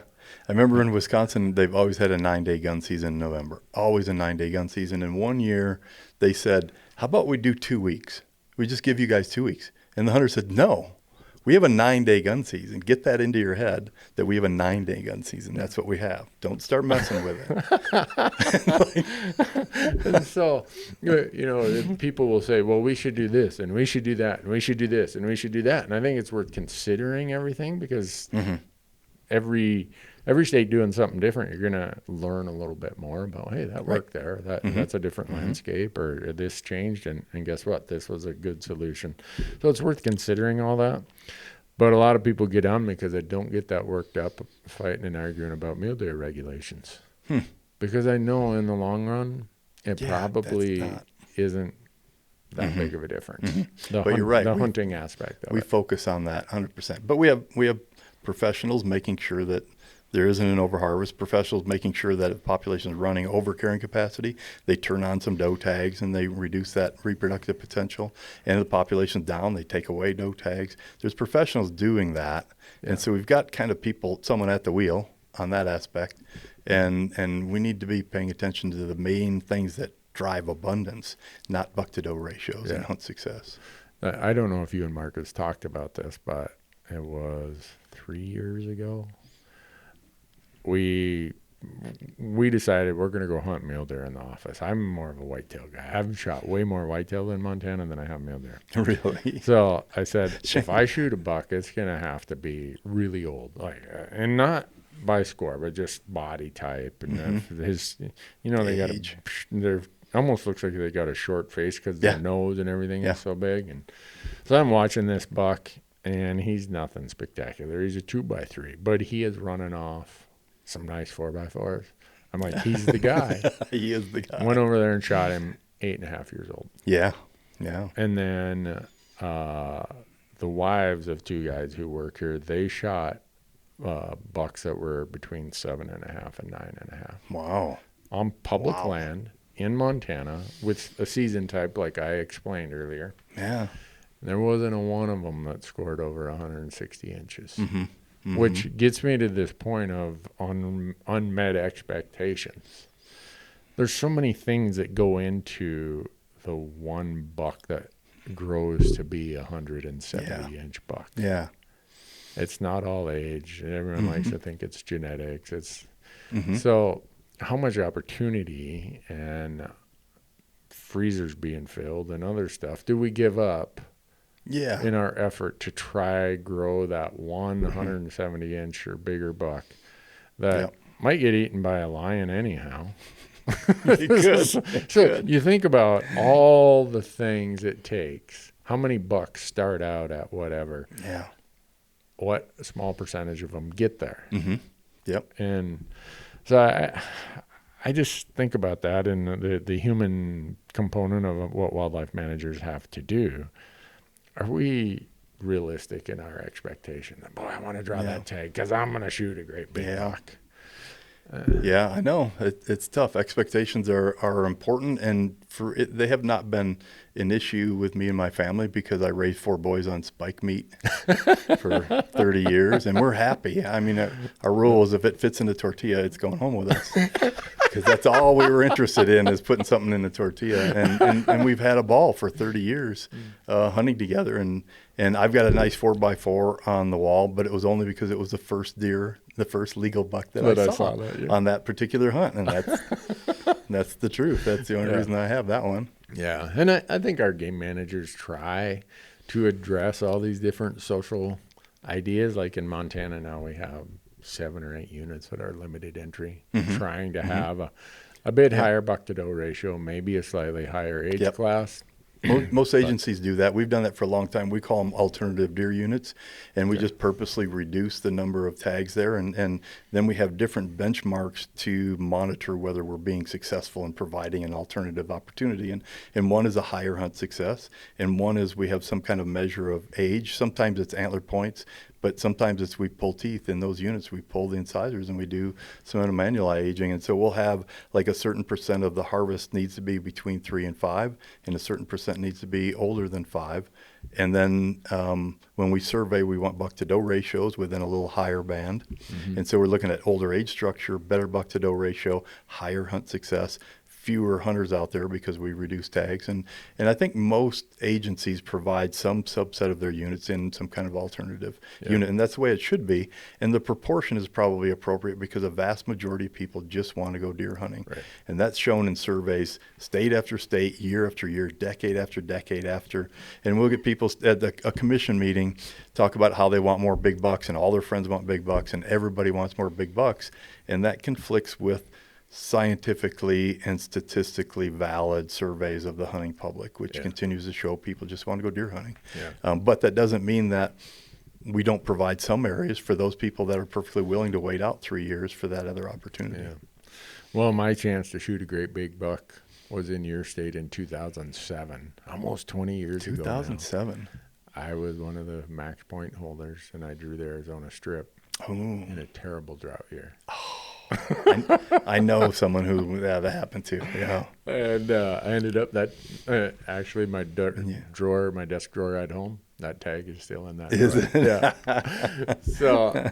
I remember in Wisconsin, they've always had a 9-day gun season in November. Always a 9-day gun season. And one year they said, how about we do 2 weeks? We just give you guys 2 weeks. And the hunter said, no, We have a 9-day gun season. Get that into your head that we have a 9-day gun season. That's what we have. Don't start messing with it. And so, people will say, well, we should do this and we should do that and we should do this and we should do that. And I think it's worth considering everything because every state doing something different, you're going to learn a little bit more about, hey, that worked there. That's a different landscape, or this changed. And guess what? This was a good solution. So it's worth considering all that. But a lot of people get on because they don't get that worked up fighting and arguing about mule deer regulations. Because I know in the long run, it probably isn't that big of a difference. But you're right. The hunting aspect of we it. focus on that 100%. But we have professionals making sure that there isn't an overharvest. Professionals making sure that if the population is running over carrying capacity, they turn on some doe tags and they reduce that reproductive potential. And if the population's down, they take away doe tags. There's professionals doing that. Yeah. And so we've got kind of someone at the wheel on that aspect. And we need to be paying attention to the main things that drive abundance, not buck-to-doe ratios and hunt success. I don't know if you and Marcus talked about this, but it was 3 years ago. We decided we're going to go hunt mule deer in the office. I'm more of a whitetail guy. I've shot way more whitetail in Montana than I have mule deer. Really? So I said, if I shoot a buck, it's going to have to be really old, and not by score, but just body type and his. They got they're almost looks like they got a short face because their nose and everything is so big. And so I'm watching this buck, and he's nothing spectacular. He's a 2x3, but he is running off some nice 4x4s. I'm like, he's the guy. He is the guy. Went over there and shot him 8.5 years old. Yeah. And then the wives of two guys who work here, they shot bucks that were between 7.5 and 9.5. Wow. On public land in Montana with a season type like I explained earlier. Yeah. There wasn't a one of them that scored over 160 inches. Which gets me to this point of unmet expectations. There's so many things that go into the one buck that grows to be 170-inch buck. Yeah. It's not all age. Everyone likes to think it's genetics. It's so how much opportunity and freezers being filled and other stuff do we give up in our effort to try grow that 170-inch or bigger buck that might get eaten by a lion anyhow? So you think about all the things it takes. How many bucks start out at whatever? Yeah. What small percentage of them get there? Yep. And so I just think about that and the human component of what wildlife managers have to do. Are we realistic in our expectation that, boy, I want to draw that tag because I'm going to shoot a great big buck? I know. It's tough. Expectations are important, and they have not been an issue with me and my family because I raised 4 boys on spike meat for 30 years, and we're happy. I mean, our rule is if it fits in the tortilla, it's going home with us. Because that's all we were interested in is putting something in the tortilla. And we've had a ball for 30 years hunting together. And I've got a nice 4x4 on the wall, but it was only because it was the first legal buck that I saw on that particular hunt. And that's the truth. That's the only reason I have that one. Yeah. And I think our game managers try to address all these different social ideas. Like in Montana now we have 7 or 8 units that are limited entry, trying to have a bit higher buck-to-doe ratio, maybe a slightly higher age class. Most agencies do that. We've done that for a long time. We call them alternative deer units, and we just purposely reduce the number of tags there. And then we have different benchmarks to monitor whether we're being successful in providing an alternative opportunity. And one is a higher hunt success, and one is we have some kind of measure of age. Sometimes it's antler points, but sometimes it's we pull teeth in those units. We pull the incisors and we do some manual aging. And so we'll have like a certain percent of the harvest needs to be between 3 and 5, and a certain percent needs to be older than 5. And then when we survey, we want buck-to-doe ratios within a little higher band. And so we're looking at older age structure, better buck-to-doe ratio, higher hunt success, fewer hunters out there because we reduce tags. And I think most agencies provide some subset of their units in some kind of alternative unit, and that's the way it should be. And the proportion is probably appropriate because a vast majority of people just want to go deer hunting. Right. And that's shown in surveys state after state, year after year, decade after decade after. And we'll get people at a commission meeting talk about how they want more big bucks and all their friends want big bucks and everybody wants more big bucks. And that conflicts with scientifically and statistically valid surveys of the hunting public, which continues to show people just want to go deer hunting. But that doesn't mean that we don't provide some areas for those people that are perfectly willing to wait out 3 years for that other opportunity. Well, my chance to shoot a great big buck was in your state in 2007, almost 20 years ago. 2007. I was one of the max point holders, and I drew the Arizona Strip in a terrible drought year. I know someone who that happened to. Yeah. And I ended up actually my drawer, my desk drawer at home, that tag is still in that. Is it? Yeah. So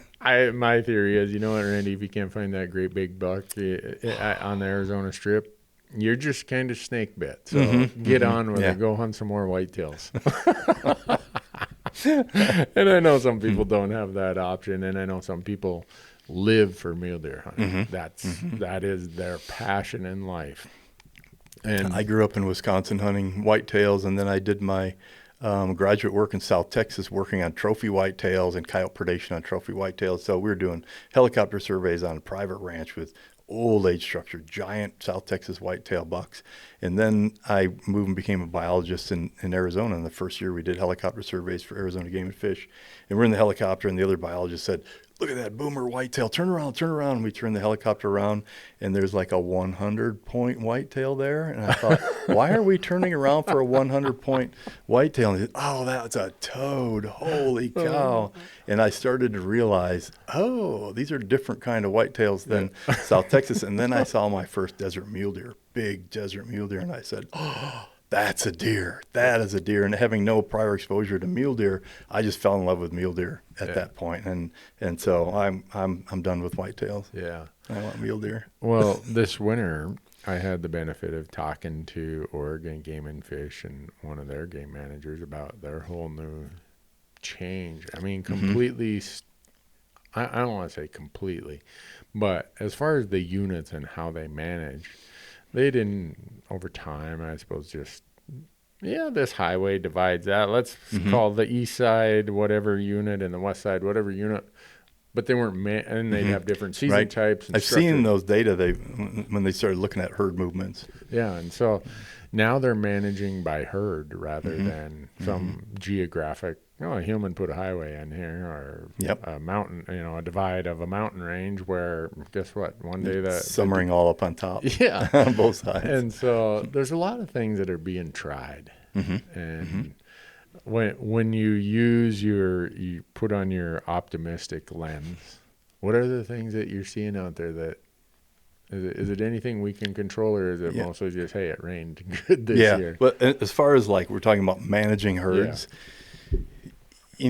my theory is, you know what, Randy, if you can't find that great big buck on the Arizona Strip, you're just kind of snake bit. So get on with it. Go hunt some more whitetails. And I know some people don't have that option, and I know some people live for mule deer hunting. That is their passion in life. And I grew up in Wisconsin hunting whitetails, and then I did my graduate work in South Texas working on trophy whitetails and coyote predation on trophy whitetails. So we were doing helicopter surveys on a private ranch with old age structure, giant South Texas whitetail bucks. And then I moved and became a biologist in Arizona. And the first year we did helicopter surveys for Arizona Game and Fish. And we're in the helicopter, and the other biologist said, "Look at that boomer whitetail, turn around, turn around." And we turned the helicopter around, and there's like a 100-point whitetail there. And I thought, why are we turning around for a 100-point whitetail? And he said, "Oh, that's a toad. Holy cow." And I started to realize, oh, these are different kind of whitetails than South Texas. And then I saw my first desert mule deer, big desert mule deer. And I said, oh, that's a deer. That is a deer. And having no prior exposure to mule deer, I just fell in love with mule deer at that point. And so I'm done with whitetails. Yeah. I want mule deer. Well, this winter I had the benefit of talking to Oregon Game and Fish and one of their game managers about their whole new change. I mean, completely, I don't want to say completely, but as far as the units and how they manage, they didn't, over time, I suppose, just, this highway divides that. Let's call the east side whatever unit and the west side whatever unit. But they weren't, and they'd have different season types. And I've seen those data when they started looking at herd movements. Yeah, and so now they're managing by herd rather than some geographic. A human put a highway in here, or a mountain, a divide of a mountain range where, guess what? One day that summering all up on top. Yeah, on both sides. And so there's a lot of things that are being tried, and when you put on your optimistic lens, what are the things that you're seeing out there that is it anything we can control, or is it mostly just, hey, it rained good this year? But as far as like we're talking about managing herds,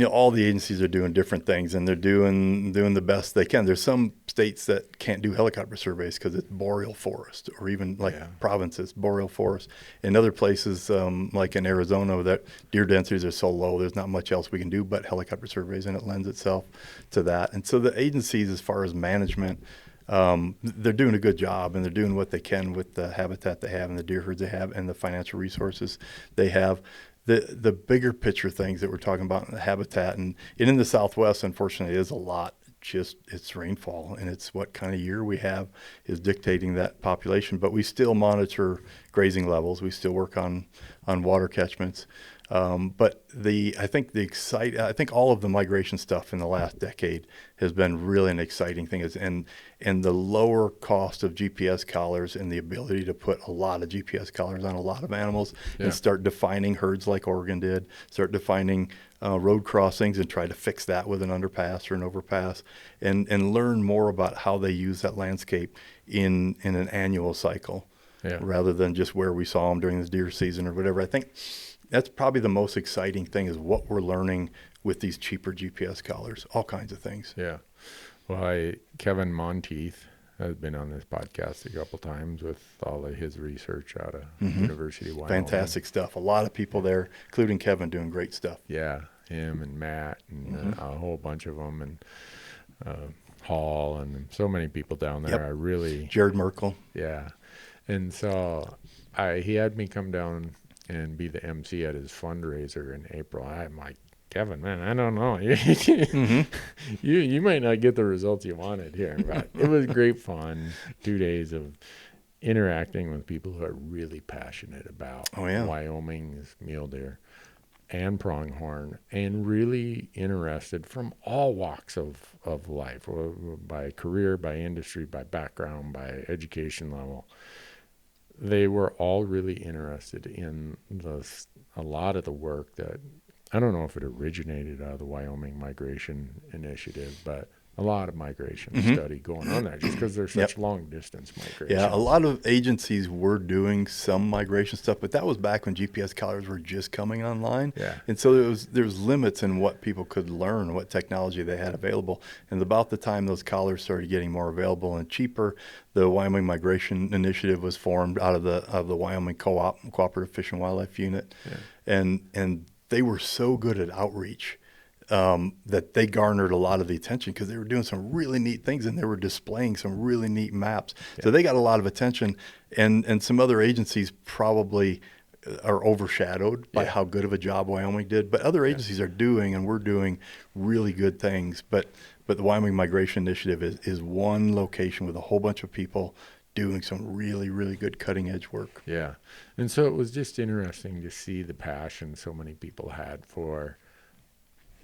all the agencies are doing different things, and they're doing the best they can. There's some states that can't do helicopter surveys because it's boreal forest, or even provinces, boreal forest. In other places, like in Arizona, that deer densities are so low, there's not much else we can do but helicopter surveys, and it lends itself to that. And so the agencies, as far as management, they're doing a good job, and they're doing what they can with the habitat they have and the deer herds they have and the financial resources they have. The bigger picture things that we're talking about in the habitat and in the Southwest, unfortunately, is a lot. Just it's rainfall, and it's what kind of year we have is dictating that population. But we still monitor grazing levels. We still work on water catchments. But I think all of the migration stuff in the last decade has been really an exciting thing. And the lower cost of GPS collars and the ability to put a lot of GPS collars on a lot of animals and start defining herds like Oregon did, start defining road crossings and try to fix that with an underpass or an overpass, and learn more about how they use that landscape in an annual cycle rather than just where we saw them during the deer season or whatever. I think that's probably the most exciting thing is what we're learning with these cheaper GPS collars, all kinds of things. Yeah. Well, Kevin Monteith has been on this podcast a couple times with all of his research out of University of Wyoming. Fantastic stuff. A lot of people there, including Kevin, doing great stuff. Yeah, him and Matt and a whole bunch of them, and Hall, and so many people down there. Yep. I really Jared Merkel. Yeah, and so he had me come down and be the MC at his fundraiser in April. I'm like, Kevin, man, I don't know. You might not get the results you wanted here, but it was great fun. 2 days of interacting with people who are really passionate about Wyoming's mule deer and pronghorn, and really interested from all walks of life, by career, by industry, by background, by education level. They were all really interested in a lot of the work that, I don't know if it originated out of the Wyoming Migration Initiative, but a lot of migration study going on there, just because there's such long distance migration. Yeah, a lot of agencies were doing some migration stuff, but that was back when GPS collars were just coming online. Yeah. And so there was limits in what people could learn, what technology they had available. And about the time those collars started getting more available and cheaper, the Wyoming Migration Initiative was formed out of the Wyoming Cooperative Fish and Wildlife Unit. Yeah. And they were so good at outreach that they garnered a lot of the attention because they were doing some really neat things, and they were displaying some really neat maps. Yeah. So they got a lot of attention, and some other agencies probably are overshadowed by how good of a job Wyoming did. But other agencies are doing, and we're doing really good things. But the Wyoming Migration Initiative is one location with a whole bunch of people doing some really, really good cutting edge work. Yeah. And so it was just interesting to see the passion so many people had for,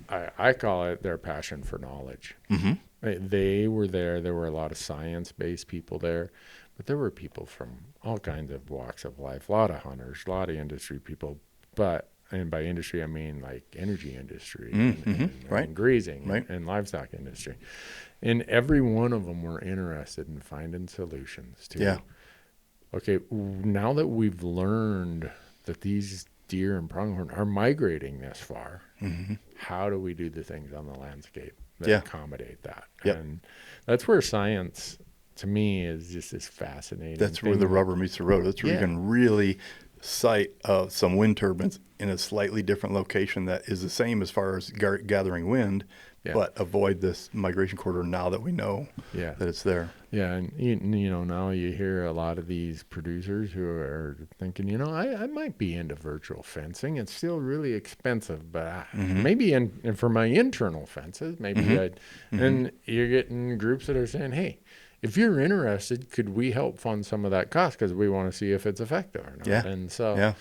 I call it their passion for knowledge. They were there. There were a lot of science-based people there, but there were people from all kinds of walks of life, a lot of hunters, a lot of industry people. And by industry, I mean like energy industry and grazing and livestock industry. And every one of them were interested in finding solutions to, okay, now that we've learned that these deer and pronghorn are migrating this far, how do we do the things on the landscape that accommodate that? And that's where science, to me, is just this fascinating. That's where the rubber meets the road. That's where you can really site some wind turbines in a slightly different location that is the same as far as gathering wind, but avoid this migration corridor now that we know that it's there. Yeah, and you know, now you hear a lot of these producers who are thinking, you know, I might be into virtual fencing. It's still really expensive, but maybe and for my internal fences, maybe I'd. And you're getting groups that are saying, hey, if you're interested, could we help fund some of that cost, because we want to see if it's effective or not? Yeah. And so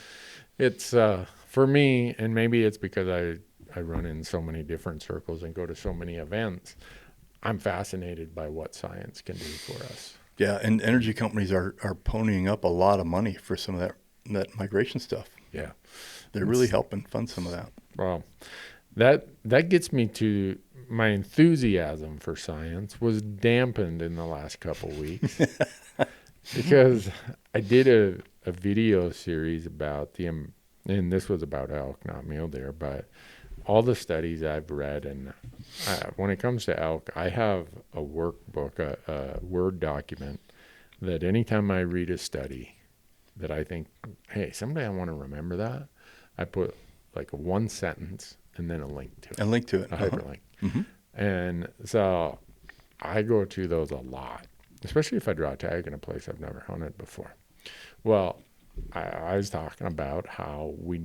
it's for me, and maybe it's because I run in so many different circles and go to so many events, I'm fascinated by what science can do for us. Yeah, and energy companies are ponying up a lot of money for some of that migration stuff. Yeah. They're really helping fund some of that. Well, that gets me to my enthusiasm for science was dampened in the last couple weeks because I did a video series about and this was about elk, not mule deer, but all the studies I've read, and when it comes to elk, I have a workbook, a Word document that anytime I read a study that I think, hey, someday I want to remember that, I put like one sentence and then a link to it. A link to it. A hyperlink. And so I go to those a lot, especially if I draw a tag in a place I've never hunted before. Well, I was talking about how we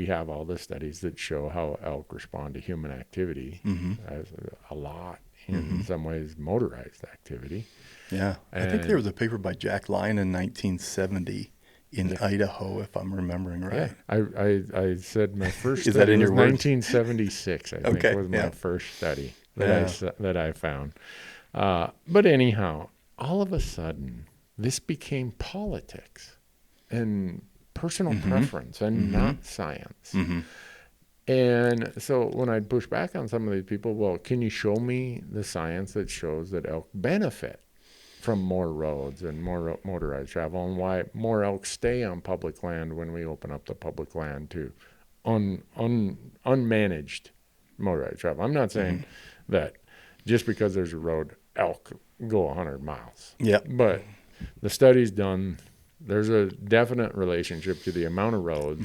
have all the studies that show how elk respond to human activity as a lot, in some ways motorized activity. Yeah. I think there was a paper by Jack Lyon in 1970 in Idaho, if I'm remembering right. Yeah. I said my first Is study that in was your words? 1976, I think was my first study that I found. But anyhow, all of a sudden, this became politics and personal preference and not science. And so when I'd push back on some of these people, well, can you show me the science that shows that elk benefit from more roads and more motorized travel, and why more elk stay on public land when we open up the public land to unmanaged motorized travel? I'm not saying that just because there's a road, elk go 100 miles. Yeah. But the study's done. There's a definite relationship to the amount of roads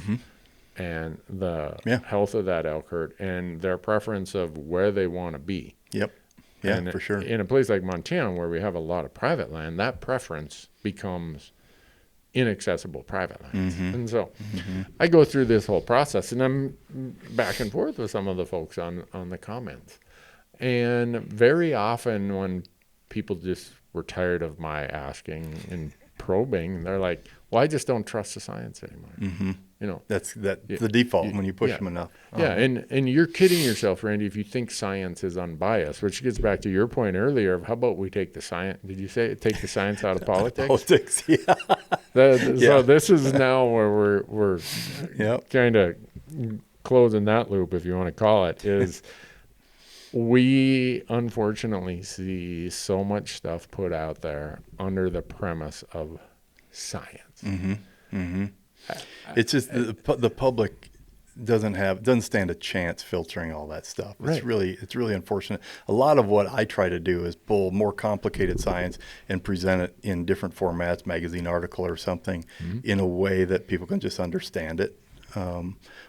and the health of that elk herd and their preference of where they want to be. Yep. Yeah, and for sure. In a place like Montana, where we have a lot of private land, that preference becomes inaccessible private lands. And so I go through this whole process, and I'm back and forth with some of the folks on the comments. And very often when people just were tired of my asking and probing, they're like, well, I just don't trust the science anymore. You know, that's the default when you push them enough. Yeah, and you're kidding yourself, Randy, if you think science is unbiased, which gets back to your point earlier of how about we take the science, did you say take the science out of politics? Politics, yeah. So this is now where we're kind of closing that loop, if you want to call it, is we unfortunately see so much stuff put out there under the premise of science. It's just the public doesn't stand a chance filtering all that stuff. It's really unfortunate. A lot of what I try to do is pull more complicated science and present it in different formats, magazine article or something, in a way that people can just understand it.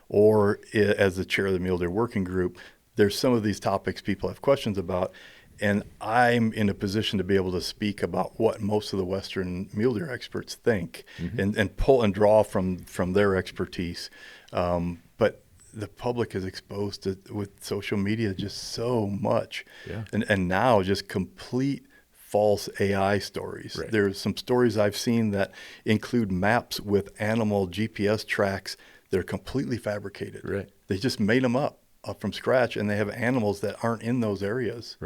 Or as the chair of the Mule Deer Working Group, there's some of these topics people have questions about, and I'm in a position to be able to speak about what most of the Western mule deer experts think, and pull and draw from their expertise. But the public is exposed to, with social media, just so much, and now just complete false AI stories. There's some stories I've seen that include maps with animal GPS tracks that are completely fabricated. They just made them up from scratch, and they have animals that aren't in those areas.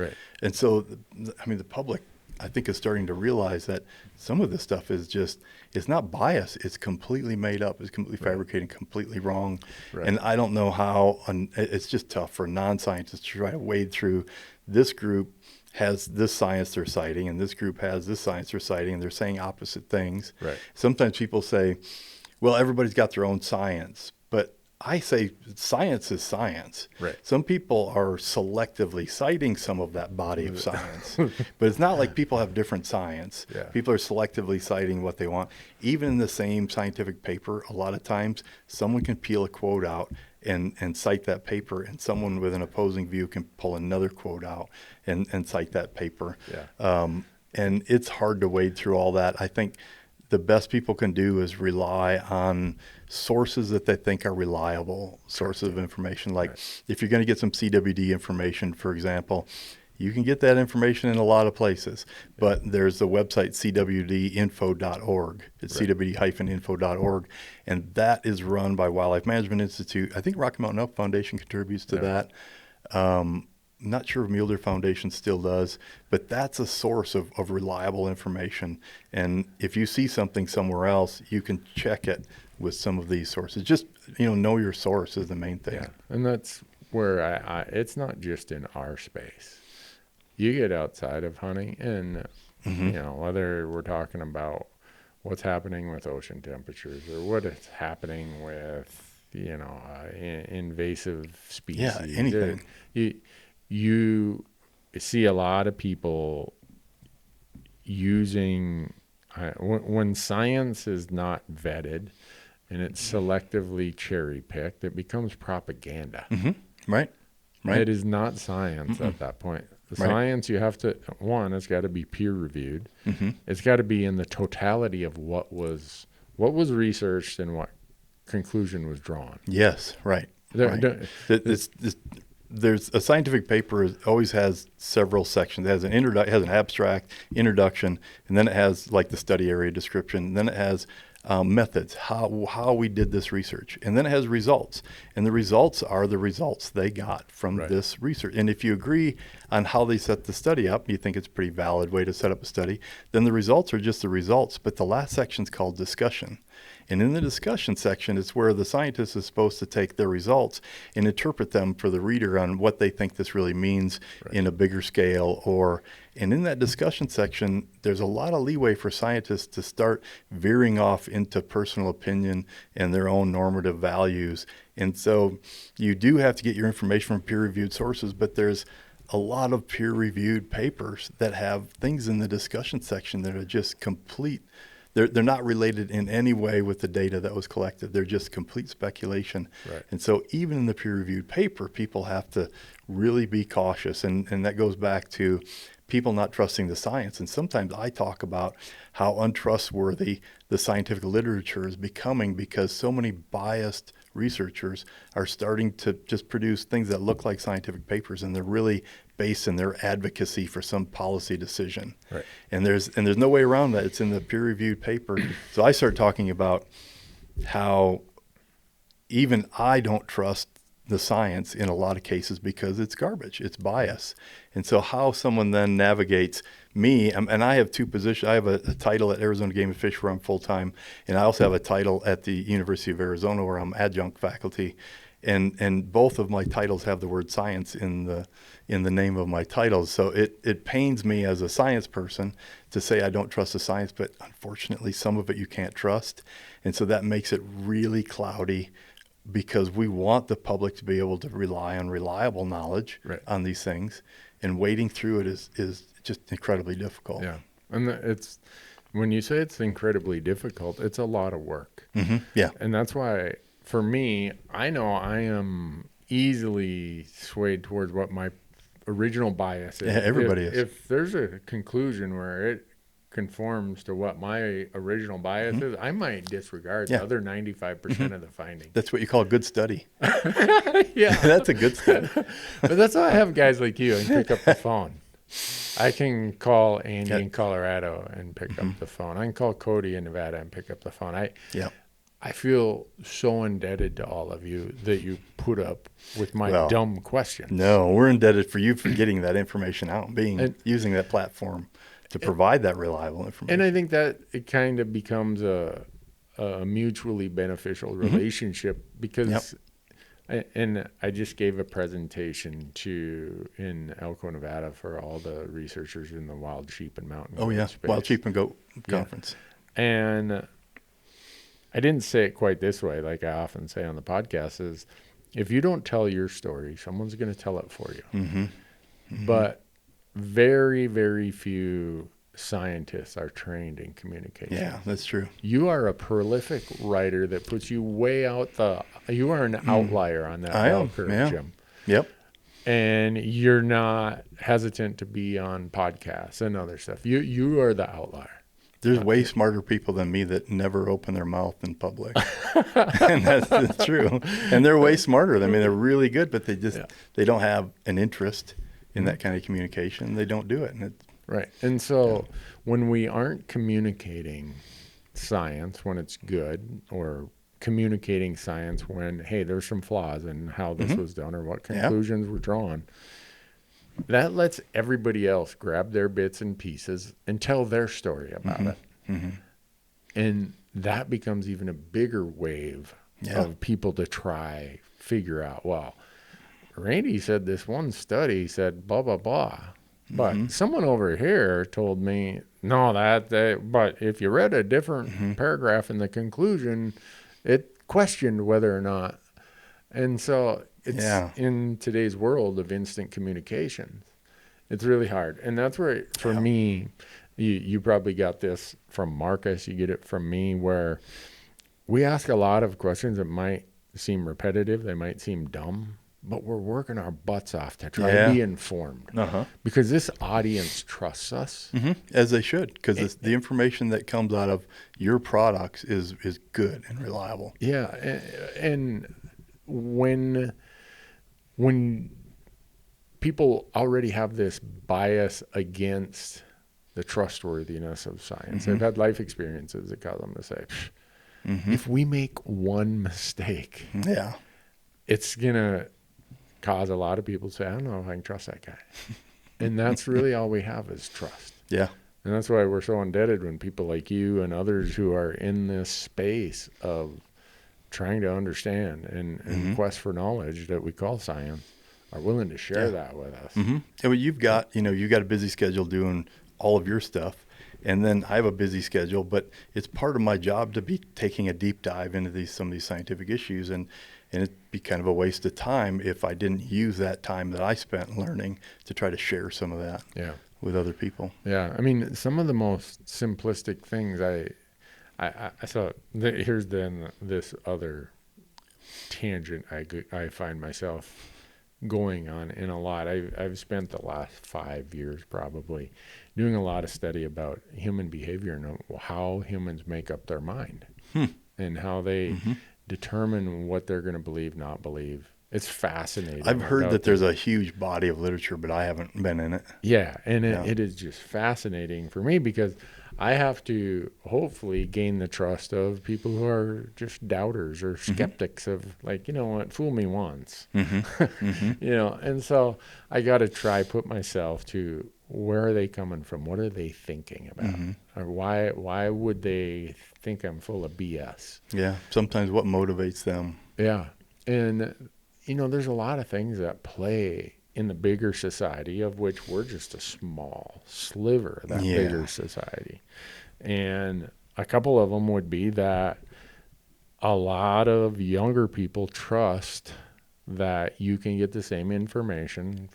And so, I mean, the public, I think, is starting to realize that some of this stuff is just, it's not biased. It's completely made up. It's completely fabricated, completely wrong. And I don't know how, it's just tough for non-scientists to try to wade through. This group has this science they're citing, and this group has this science they're citing, and they're saying opposite things. Sometimes people say, well, everybody's got their own science. But I say science is science. Some people are selectively citing some of that body of science, but it's not like people have different science. People are selectively citing what they want. Even in the same scientific paper, a lot of times someone can peel a quote out and cite that paper, and someone with an opposing view can pull another quote out and cite that paper. And it's hard to wade through all that. I think the best people can do is rely on sources that they think are reliable sources of information. Like if you're going to get some CWD information, for example, you can get that information in a lot of places, but there's the website cwdinfo.org. It's cwd-info.org, and that is run by Wildlife Management Institute. I think Rocky Mountain Elk Foundation contributes to that. Not sure if Mule Deer Foundation still does, but that's a source of reliable information. And if you see something somewhere else, you can check it with some of these sources. Just, know your source is the main thing. And that's where it's not just in our space. You get outside of hunting and, whether we're talking about what's happening with ocean temperatures or what is happening with, invasive species. Yeah, anything. You see a lot of people using, when science is not vetted and it's selectively cherry-picked, it becomes propaganda. Right. It is not science at that point. The science, you have to, it's got to be peer-reviewed. It's got to be in the totality of what was researched and what conclusion was drawn. Yes, right. There's a scientific paper always has several sections. It has an abstract, introduction, and then it has like the study area description, and then it has methods, how we did this research, and then it has results, and the results are the results they got from this research. And if you agree on how they set the study up, you think it's a pretty valid way to set up a study, then the results are just the results. But the last section is called discussion. And in the discussion section is where the scientist is supposed to take their results and interpret them for the reader on what they think this really means in a bigger scale. And in that discussion section, there's a lot of leeway for scientists to start veering off into personal opinion and their own normative values. And so you do have to get your information from peer-reviewed sources, but there's a lot of peer-reviewed papers that have things in the discussion section that are just complete. They're not related in any way with the data that was collected. They're just complete speculation. Right. And so even in the peer-reviewed paper, people have to really be cautious. And that goes back to people not trusting the science. And sometimes I talk about how untrustworthy the scientific literature is becoming because so many biased researchers are starting to just produce things that look like scientific papers, and they're really based in their advocacy for some policy decision. Right. And there's no way around that. It's in the peer-reviewed paper. So I start talking about how even I don't trust the science in a lot of cases because it's garbage, it's bias. And so how someone then navigates me, and I have two positions. I have a title at Arizona Game and Fish where I'm full-time, and I also have a title at the University of Arizona where I'm adjunct faculty. And both of my titles have the word science in the name of my titles. So it pains me as a science person to say I don't trust the science, but unfortunately some of it you can't trust. And so that makes it really cloudy because we want the public to be able to rely on reliable knowledge on these things, and wading through it is just incredibly difficult. Yeah. And it's, when you say it's incredibly difficult, it's a lot of work. Mm-hmm. Yeah. And that's why, for me, I know I am easily swayed towards what my original bias is. Yeah, everybody is. If there's a conclusion where it conforms to what my original bias is, I might disregard the other 95% of the findings. That's what you call a good study. Yeah. That's a good study. But that's why I have guys like you and pick up the phone. I can call Andy in Colorado and pick up the phone. I can call Cody in Nevada and pick up the phone. I feel so indebted to all of you that you put up with my dumb questions. No, we're indebted for you for getting that information out and using that platform to provide that reliable information. And I think that it kind of becomes a mutually beneficial relationship because, and I just gave a presentation in Elko, Nevada for all the researchers in the wild sheep and mountain goat space. Wild sheep and goat conference. And I didn't say it quite this way, like I often say on the podcast, is if you don't tell your story, someone's going to tell it for you. Mm-hmm. Mm-hmm. But very, very few scientists are trained in communication. Yeah, that's true. You are a prolific writer that puts you way out you are an outlier on that bell curve, Jim. Yep. And you're not hesitant to be on podcasts and other stuff. You are the outlier. There's way smarter people than me that never open their mouth in public. And that's true. And they're way smarter. I mean, they're really good, but they don't have an interest in that kind of communication. They don't do it. Right. And so when we aren't communicating science when it's good, or communicating science when, hey, there's some flaws in how this was done or what conclusions were drawn, that lets everybody else grab their bits and pieces and tell their story about it. Mm-hmm. And that becomes even a bigger wave of people to try figure out, well, Randy said this one study said blah, blah, blah. But someone over here told me, no, but if you read a different paragraph in the conclusion, it questioned whether or not. And so it's in today's world of instant communication, it's really hard. And that's where, for me, you probably got this from Marcus, you get it from me, where we ask a lot of questions that might seem repetitive, they might seem dumb, but we're working our butts off to try to be informed because this audience trusts us. As they should, because the information that comes out of your products is good and reliable. Yeah. And when people already have this bias against the trustworthiness of science, they've had life experiences that cause them to say, if we make one mistake, it's going to cause a lot of people to say, I don't know if I can trust that guy. And that's really all we have is trust. Yeah. And that's why we're so indebted when people like you and others who are in this space of trying to understand and quest for knowledge that we call science are willing to share that with us. Yeah, well, you've got a busy schedule doing all of your stuff. And then I have a busy schedule, but it's part of my job to be taking a deep dive into some of these scientific issues. And And it'd be kind of a waste of time if I didn't use that time that I spent learning to try to share some of that with other people. Yeah. I mean, some of the most simplistic things here's then this other tangent I find myself going on in a lot. I've spent the last 5 years probably doing a lot of study about human behavior and how humans make up their mind and how they determine what they're going to believe, not believe. It's fascinating. I've heard that there's a huge body of literature, but I haven't been in it. Yeah, and it is just fascinating for me because I have to hopefully gain the trust of people who are just doubters or skeptics of like, you know what, fool me once. You know, and so I got to try put myself to where are they coming from? What are they thinking about? Or why would they think I'm full of BS? Yeah, sometimes what motivates them. Yeah, and you know, there's a lot of things that play in the bigger society, of which we're just a small sliver of that bigger society. And a couple of them would be that a lot of younger people trust that you can get the same information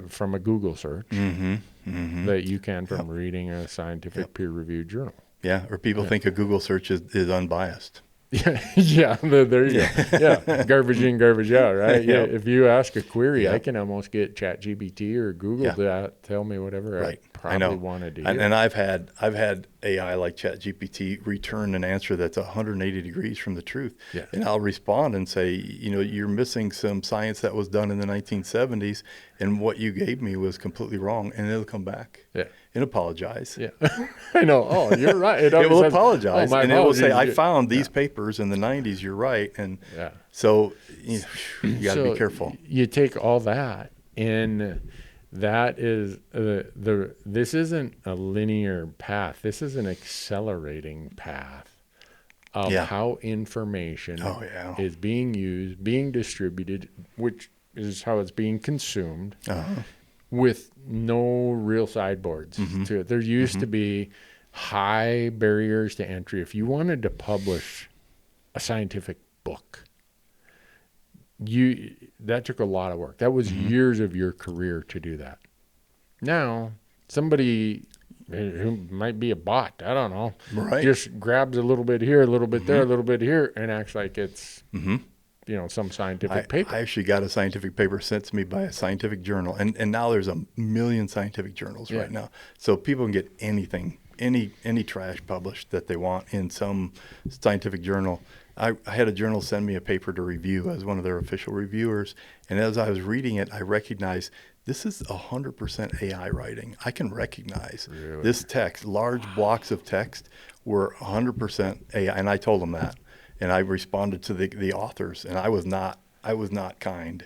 from a Google search that you can from reading a scientific peer-reviewed journal. Yeah, or people think a Google search is unbiased. Yeah, there you go. Yeah, garbage in, garbage out, right? Yeah, if you ask a query, I can almost get ChatGPT or Google to tell me whatever I probably wanted to hear. And I've had AI like ChatGPT return an answer that's 180 degrees from the truth. Yeah. And I'll respond and say, you know, you're missing some science that was done in the 1970s, and what you gave me was completely wrong. And it'll come back. Yeah. And apologize. Yeah, I know. Oh, you're right. It will apologize, and it will say, "I found these papers in the '90s. You're right." And so you got to be careful. You take all that, and that is this isn't a linear path. This is an accelerating path of how information is being used, being distributed, which is how it's being consumed. With no real sideboards to it. There used to be high barriers to entry. If you wanted to publish a scientific book, that took a lot of work. That was years of your career to do that. Now, somebody who might be a bot, I don't know, just grabs a little bit here, a little bit there, a little bit here, and acts like it's you know, some scientific paper. I actually got a scientific paper sent to me by a scientific journal, and now there's 1 million scientific journals right now. So people can get anything, any trash published that they want in some scientific journal. I had a journal send me a paper to review as one of their official reviewers, and as I was reading it, I recognized this is 100% AI writing. I can recognize this text, large blocks of text were 100% AI, and I told them that. And I responded to the authors, and I was not kind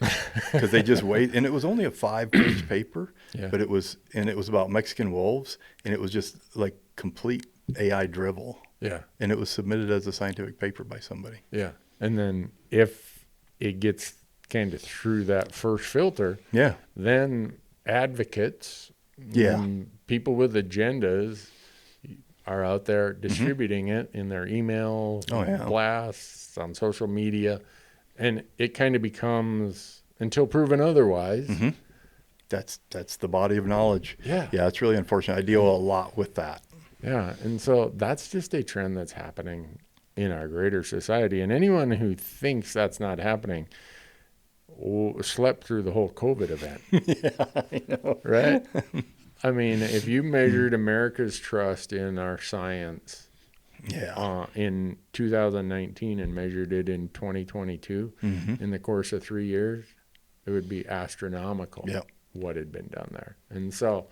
because they just wait. And it was only a 5-page paper, but it was about Mexican wolves, and it was just like complete AI drivel. Yeah. And it was submitted as a scientific paper by somebody. Yeah. And then if it gets kind of through that first filter, then advocates, people with agendas are out there distributing it in their email blasts on social media, and it kind of becomes, until proven otherwise. That's the body of knowledge. Yeah, it's really unfortunate. I deal a lot with that. Yeah, and so that's just a trend that's happening in our greater society, and anyone who thinks that's not happening slept through the whole COVID event. I know. Right? I mean, if you measured America's trust in our science in 2019 and measured it in 2022 in the course of 3 years, it would be astronomical what had been done there. And so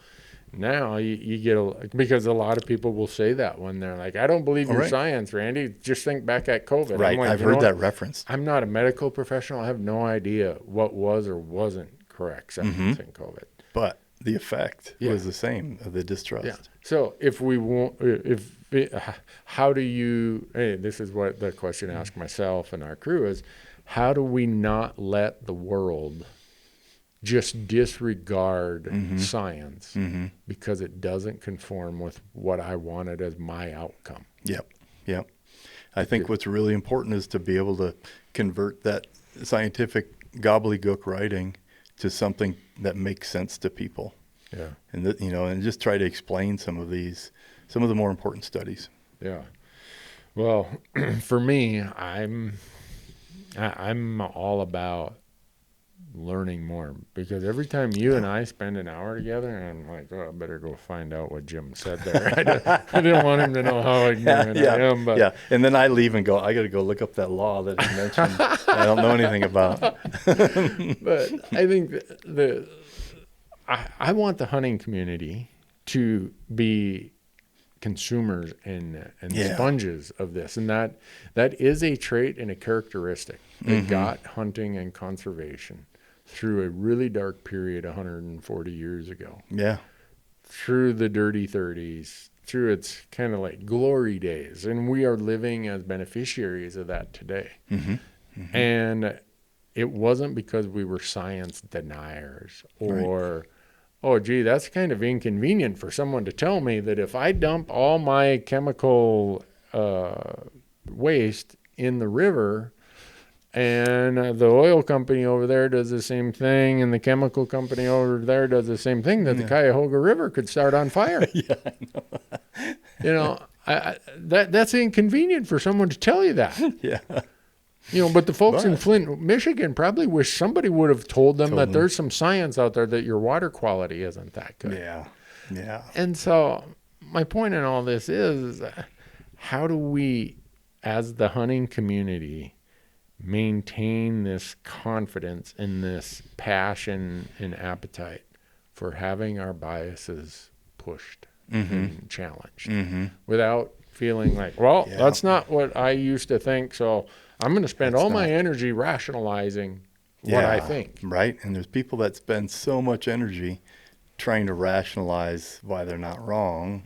now you get because a lot of people will say that when they're like, I don't believe your science, Randy. Just think back at COVID. Right, like, I've heard that reference. I'm not a medical professional. I have no idea what was or wasn't correct science in COVID. But the effect was the same of the distrust. Yeah. So how do you, this is what the question I ask myself and our crew is, how do we not let the world just disregard science because it doesn't conform with what I wanted as my outcome? Yep. Yeah. I think what's really important is to be able to convert that scientific gobbledygook writing to something that makes sense to people. Yeah. And and just try to explain some of the more important studies. Yeah. Well, for me, I'm all about learning more, because every time you and I spend an hour together, I'm like, oh, I better go find out what Jim said there. I didn't want him to know how ignorant I am. But yeah, and then I leave and go, I got to go look up that law that he mentioned I don't know anything about. But I think I want the hunting community to be consumers and sponges of this, and that is a trait and a characteristic that got hunting and conservation through a really dark period 140 years ago. Yeah. Through the dirty 30s, through its kind of like glory days, and we are living as beneficiaries of that today. And it wasn't because we were science deniers or oh, gee, that's kind of inconvenient for someone to tell me that if I dump all my chemical waste in the river, and the oil company over there does the same thing, and the chemical company over there does the same thing, that the Cuyahoga River could start on fire. Yeah, I know. That's inconvenient for someone to tell you that. Yeah. But the folks in Flint, Michigan probably wish somebody would have told them that there's some science out there that your water quality isn't that good. Yeah. Yeah. And so my point in all this is, how do we, as the hunting community, maintain this confidence and this passion and appetite for having our biases pushed and challenged without feeling like, well, that's not what I used to think, so I'm going to spend all my energy rationalizing what I think. Right. And there's people that spend so much energy trying to rationalize why they're not wrong.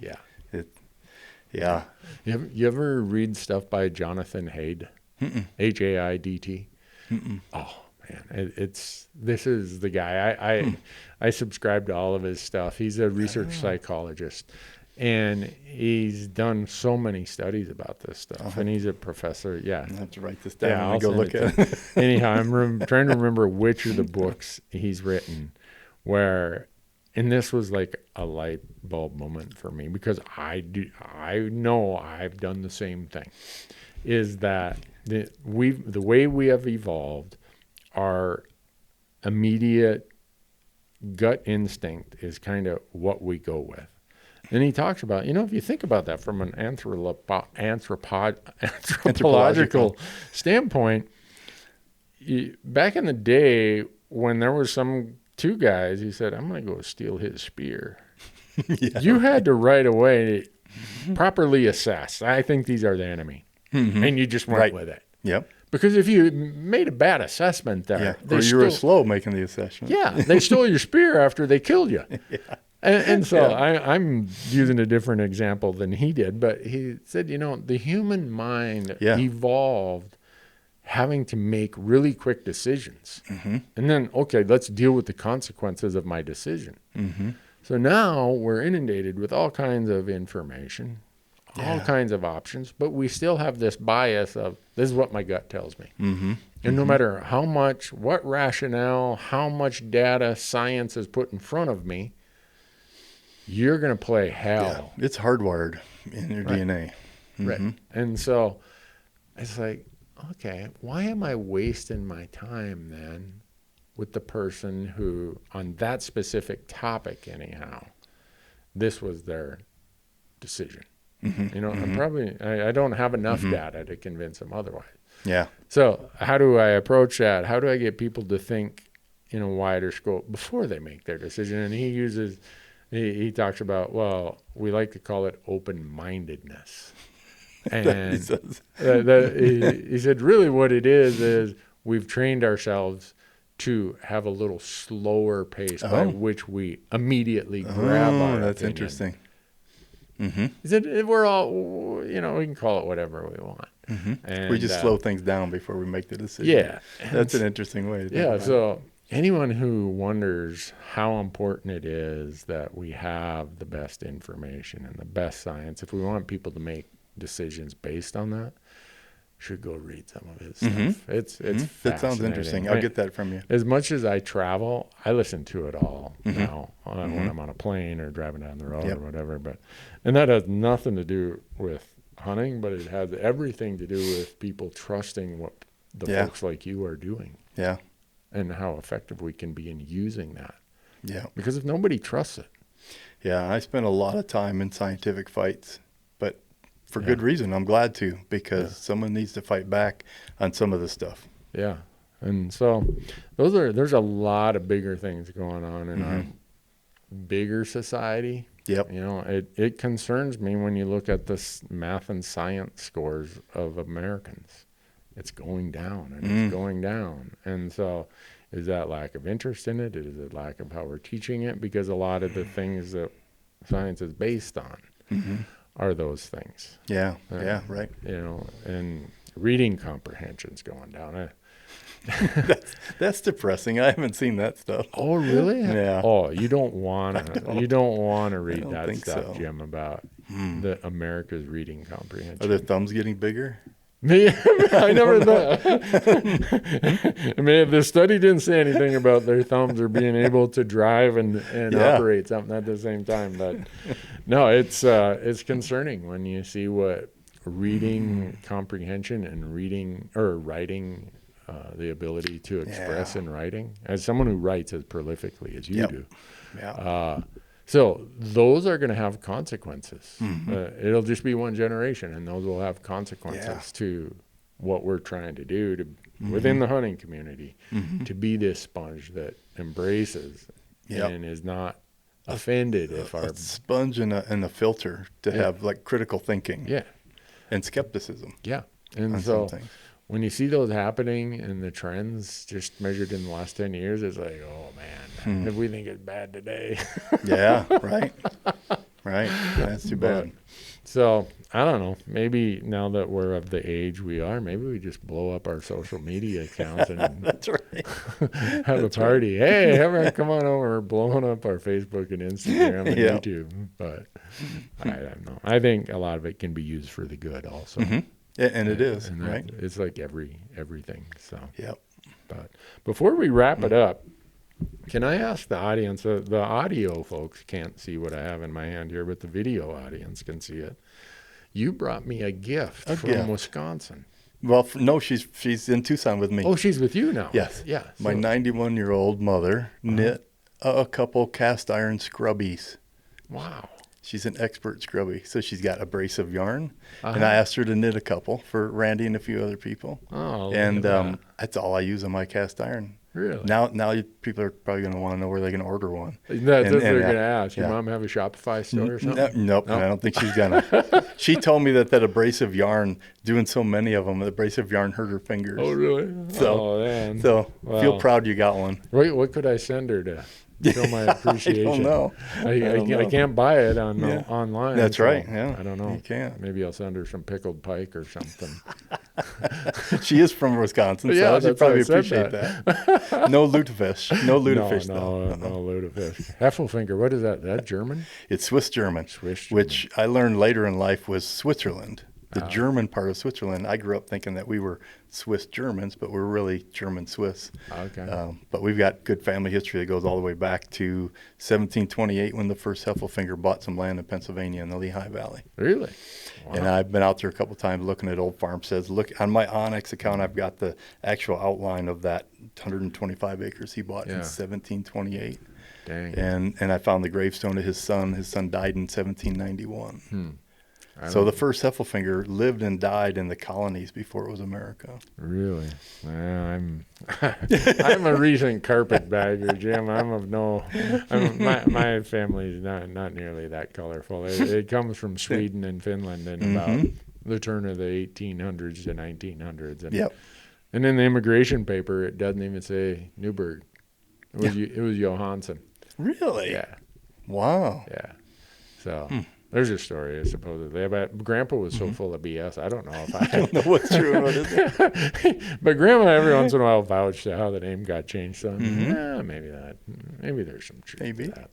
Yeah. You ever read stuff by Jonathan Haidt? Haidt? Oh man, this is the guy. I subscribe to all of his stuff. He's a research psychologist, and he's done so many studies about this stuff. And he's a professor. Yeah, I have to write this down and I'll go look at it. Anyhow, I'm trying to remember which of the books he's written where. And this was like a light bulb moment for me, because I know I've done the same thing, is that the way we have evolved, our immediate gut instinct is kind of what we go with. And he talks about, if you think about that from an anthropological standpoint, back in the day when there was some two guys, he said, I'm going to go steal his spear. You had to right away properly assess. I think these are the enemy. And you just went with it. Yep. Because if you made a bad assessment there, or you were slow making the assessment. Yeah, they stole your spear after they killed you. And so I'm using a different example than he did, but he said, the human mind evolved having to make really quick decisions. And then, okay, let's deal with the consequences of my decision. So now we're inundated with all kinds of information, all kinds of options, but we still have this bias of, this is what my gut tells me. And no matter how much, what rationale, how much data science is put in front of me, you're going to play hell. Yeah, it's hardwired in your DNA. Right. And so it's like, okay, why am I wasting my time then with the person who, on that specific topic anyhow, this was their decision? I don't have enough data to convince them otherwise. Yeah. So how do I approach that? How do I get people to think in a wider scope before they make their decision? And he talks about, well, we like to call it open-mindedness. And he said, really what it is we've trained ourselves to have a little slower pace by which we immediately grab our that's opinion. Interesting. He said, we're all, we can call it whatever we want. And we just slow things down before we make the decision. Yeah. That's an interesting way to think about it. So anyone who wonders how important it is that we have the best information and the best science, if we want people to make decisions based on that, should go read some of his stuff. It's that sounds interesting. I'll get that from you. As much as I travel, I listen to it all now when I'm on a plane or driving down the road or whatever. And that has nothing to do with hunting, but it has everything to do with people trusting what the folks like you are doing. Yeah. And how effective we can be in using that. Yeah. Because if nobody trusts it. Yeah, I spent a lot of time in scientific fights, but for good reason. I'm glad to, because someone needs to fight back on some of this stuff. Yeah. And so there's a lot of bigger things going on in our bigger society. Yep. You know, it concerns me when you look at the math and science scores of Americans. It's going down and it's going down. And so is that lack of interest in it? Is it lack of how we're teaching it? Because a lot of the things that science is based on are those things. Yeah, right. You know, and reading comprehension's going down. That's depressing. I haven't seen that stuff. Oh, really? Yeah. Oh, you don't want to read that stuff, so. Jim, about the America's reading comprehension. Are their thumbs getting bigger? I never thought. I mean, the study didn't say anything about their thumbs or being able to drive and operate something at the same time. But no, it's concerning when you see what reading comprehension and reading or writing, the ability to express in writing, as someone who writes as prolifically as you do. Yeah. So those are going to have consequences. It'll just be one generation, and those will have consequences to what we're trying to do within the hunting community, to be this sponge that embraces and is not offended if our sponge and a filter to have like critical thinking and skepticism. Yeah. And so when you see those happening and the trends just measured in the last 10 years, it's like, oh man, if we think it's bad today. Yeah, right. Right. That's too bad. So I don't know, maybe now that we're of the age we are, maybe we just blow up our social media accounts and That's right. have a party. Hey, everyone come on over. We're blowing up our Facebook and Instagram and YouTube. But I don't know. I think a lot of it can be used for the good also. Yeah, and it is, and right? It's like everything. So, yep. But before we wrap it up, can I ask the audience? The audio folks can't see what I have in my hand here, but the video audience can see it. You brought me a gift from Wisconsin. Well, no, she's in Tucson with me. Oh, she's with you now. Yes. Yeah. My 91-year-old mother knit a couple cast iron scrubbies. Wow. She's an expert scrubby, so she's got abrasive yarn, and I asked her to knit a couple for Randy and a few other people. Oh, and that's all I use on my cast iron. Really? Now people are probably going to want to know where they can order one. That's what they're going to ask. Your mom have a Shopify store or something? Nope, I don't think she's gonna. She told me that abrasive yarn, doing so many of them, the abrasive yarn hurt her fingers. Oh, really? So, man. Feel proud you got one. Wait, what could I send her to show my appreciation? I don't know. I can't buy it online. That's right. Yeah. I don't know. You can't. Maybe I'll send her some pickled pike or something. She is from Wisconsin, so she'd probably appreciate that. No lutefish. No lutefish, though. No lutefish. Heffelfinger, what is that? Is that German? It's Swiss German, which I learned later in life was Switzerland. The German part of Switzerland. I grew up thinking that we were Swiss Germans, but we're really German Swiss. Okay. But we've got good family history that goes all the way back to 1728 when the first Heffelfinger bought some land in Pennsylvania in the Lehigh Valley. Really? Wow. And I've been out there a couple of times looking at old farmsteads. Look on my Onyx account, I've got the actual outline of that 125 acres he bought in 1728. Dang. And I found the gravestone of his son. His son died in 1791. So the first Heffelfinger lived and died in the colonies before it was America. Really? I'm a recent carpetbagger, Jim. My family's not nearly that colorful. It comes from Sweden and Finland in about the turn of the 1800s to 1900s. And in the immigration paper, it doesn't even say Newberg. It was Johansson. Really? Yeah. Wow. Yeah. So. There's a story, supposedly. But Grandpa was so full of BS. I don't know if I don't know what's true about it. But Grandma every once in a while vouched to how the name got changed. So maybe there's some truth to that.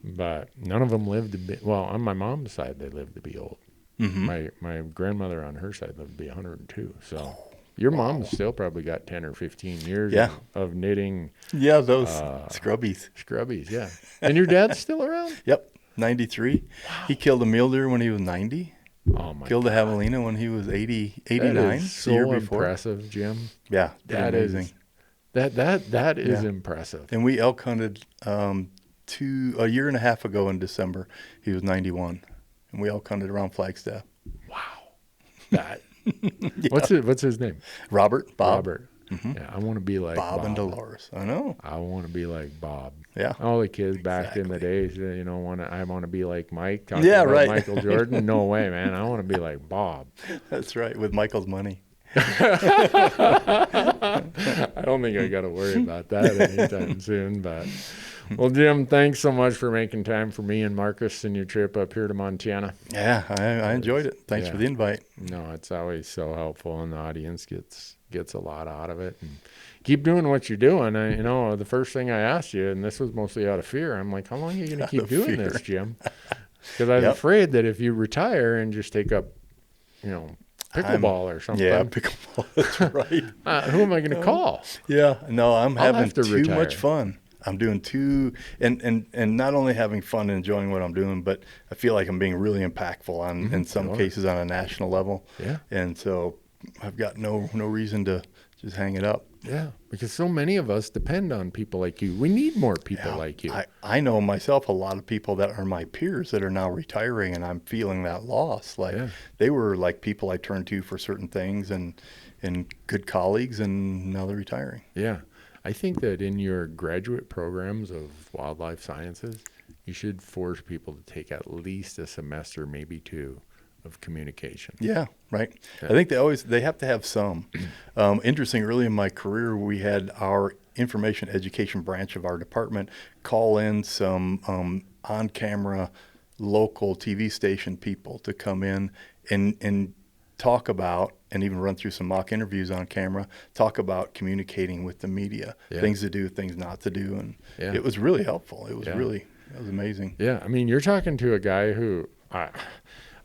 But none of them lived to be. Well, on my mom's side, they lived to be old. My grandmother on her side lived to be 102. So your mom's still probably got 10 or 15 years of knitting. Yeah, those scrubbies. Scrubbies, yeah. And your dad's still around? Yep, 93. Wow. He killed a mule deer when he was 90. Oh my Killed God. a javelina when he was 89. That is so the year before. Impressive, Jim. Yeah, that amazing. That is impressive. And we elk hunted a year and a half ago in December. He was 91, and we elk hunted around Flagstaff. Wow, that. What's his name? Robert. Bob. Robert. Yeah, I want to be like Bob and Dolores. I know. I want to be like Bob. Yeah. All the kids back in the days, I want to be like Mike. Talking about Michael Jordan. No way, man. I want to be like Bob. That's right. With Michael's money. I don't think I got to worry about that anytime soon. But well, Jim, thanks so much for making time for me and Marcus and your trip up here to Montana. Yeah, I enjoyed it. Thanks for the invite. No, it's always so helpful, and the audience gets a lot out of it. And keep doing what you're doing. The first thing I asked you, and this was mostly out of fear, I'm like, how long are you going to keep doing this, Jim? Because I was afraid that if you retire and just take up, pickleball or something. Yeah, pickleball. That's right. Who am I going to call? Yeah, no, I'm having too retire. much fun. I'm doing and not only having fun and enjoying what I'm doing, but I feel like I'm being really impactful in some cases on a national level. Yeah. And so I've got no reason to just hang it up. Yeah, because so many of us depend on people like you. We need more people like you. I know myself a lot of people that are my peers that are now retiring, and I'm feeling that loss. Like they were like people I turned to for certain things and good colleagues, and now they're retiring. Yeah. I think that in your graduate programs of wildlife sciences, you should force people to take at least a semester, maybe two, of communication. Yeah, right. Yeah. I think they have to have some. Interesting, early in my career, we had our information education branch of our department call in some on-camera local TV station people to come in and talk about, and even run through some mock interviews on camera, talk about communicating with the media, things to do, things not to do. And it was really helpful. It was it was amazing. Yeah. I mean, you're talking to a guy who,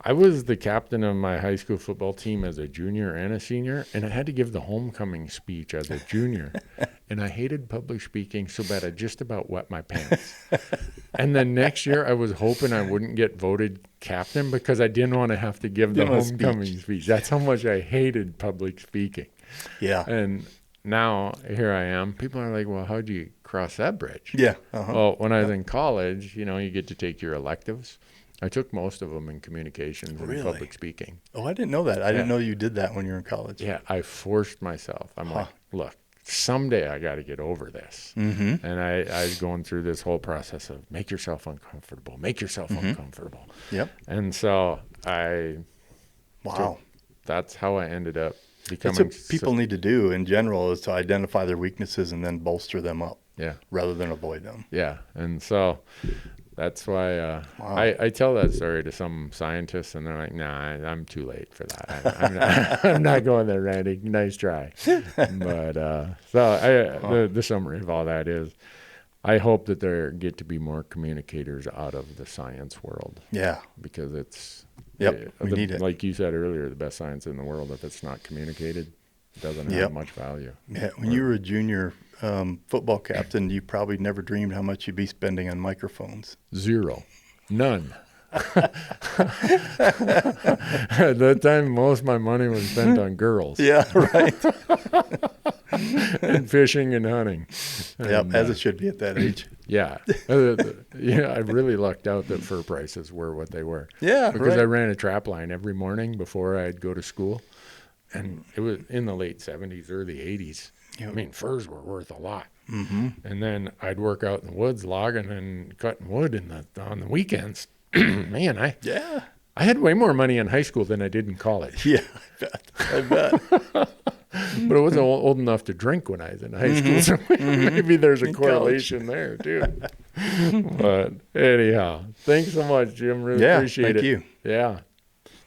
I was the captain of my high school football team as a junior and a senior, and I had to give the homecoming speech as a junior. And I hated public speaking so bad I just about wet my pants. And then next year I was hoping I wouldn't get voted captain because I didn't want to have to give the homecoming speech. That's how much I hated public speaking. Yeah. And now here I am. People are like, well, how'd you cross that bridge? Yeah. Well, when I was in college, you get to take your electives. I took most of them in communications and public speaking. Oh, I didn't know that. I didn't know you did that when you were in college. Yeah, I forced myself. I'm like, look, someday I got to get over this. And I was going through this whole process of make yourself uncomfortable, uncomfortable. Yep. And so that's how I ended up becoming. That's what people need to do in general, is to identify their weaknesses and then bolster them up. Yeah. Rather than avoid them. Yeah. And so that's why I tell that story to some scientists, and they're like, nah, I'm too late for that. I'm not going there, Randy. Nice try. But the summary of all that is I hope that there get to be more communicators out of the science world. Yeah. Because it's, we need it. Like you said earlier, the best science in the world, if it's not communicated, it doesn't have much value. Yeah. When you were a junior football captain, you probably never dreamed how much you'd be spending on microphones. Zero. None. At that time, most of my money was spent on girls. Yeah, right. And fishing and hunting. Yep, as it should be at that age. Yeah. I really lucked out that fur prices were what they were. Yeah, because I ran a trap line every morning before I'd go to school. And it was in the late 70s, early 80s. I mean, furs were worth a lot. And then I'd work out in the woods logging and cutting wood on the weekends. Man, I had way more money in high school than I did in college. Yeah, I bet. But I wasn't old enough to drink when I was in high school, so maybe there's a correlation there too. But anyhow, thanks so much, Jim. Really appreciate it. Thank you. Yeah.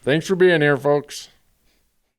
Thanks for being here, folks.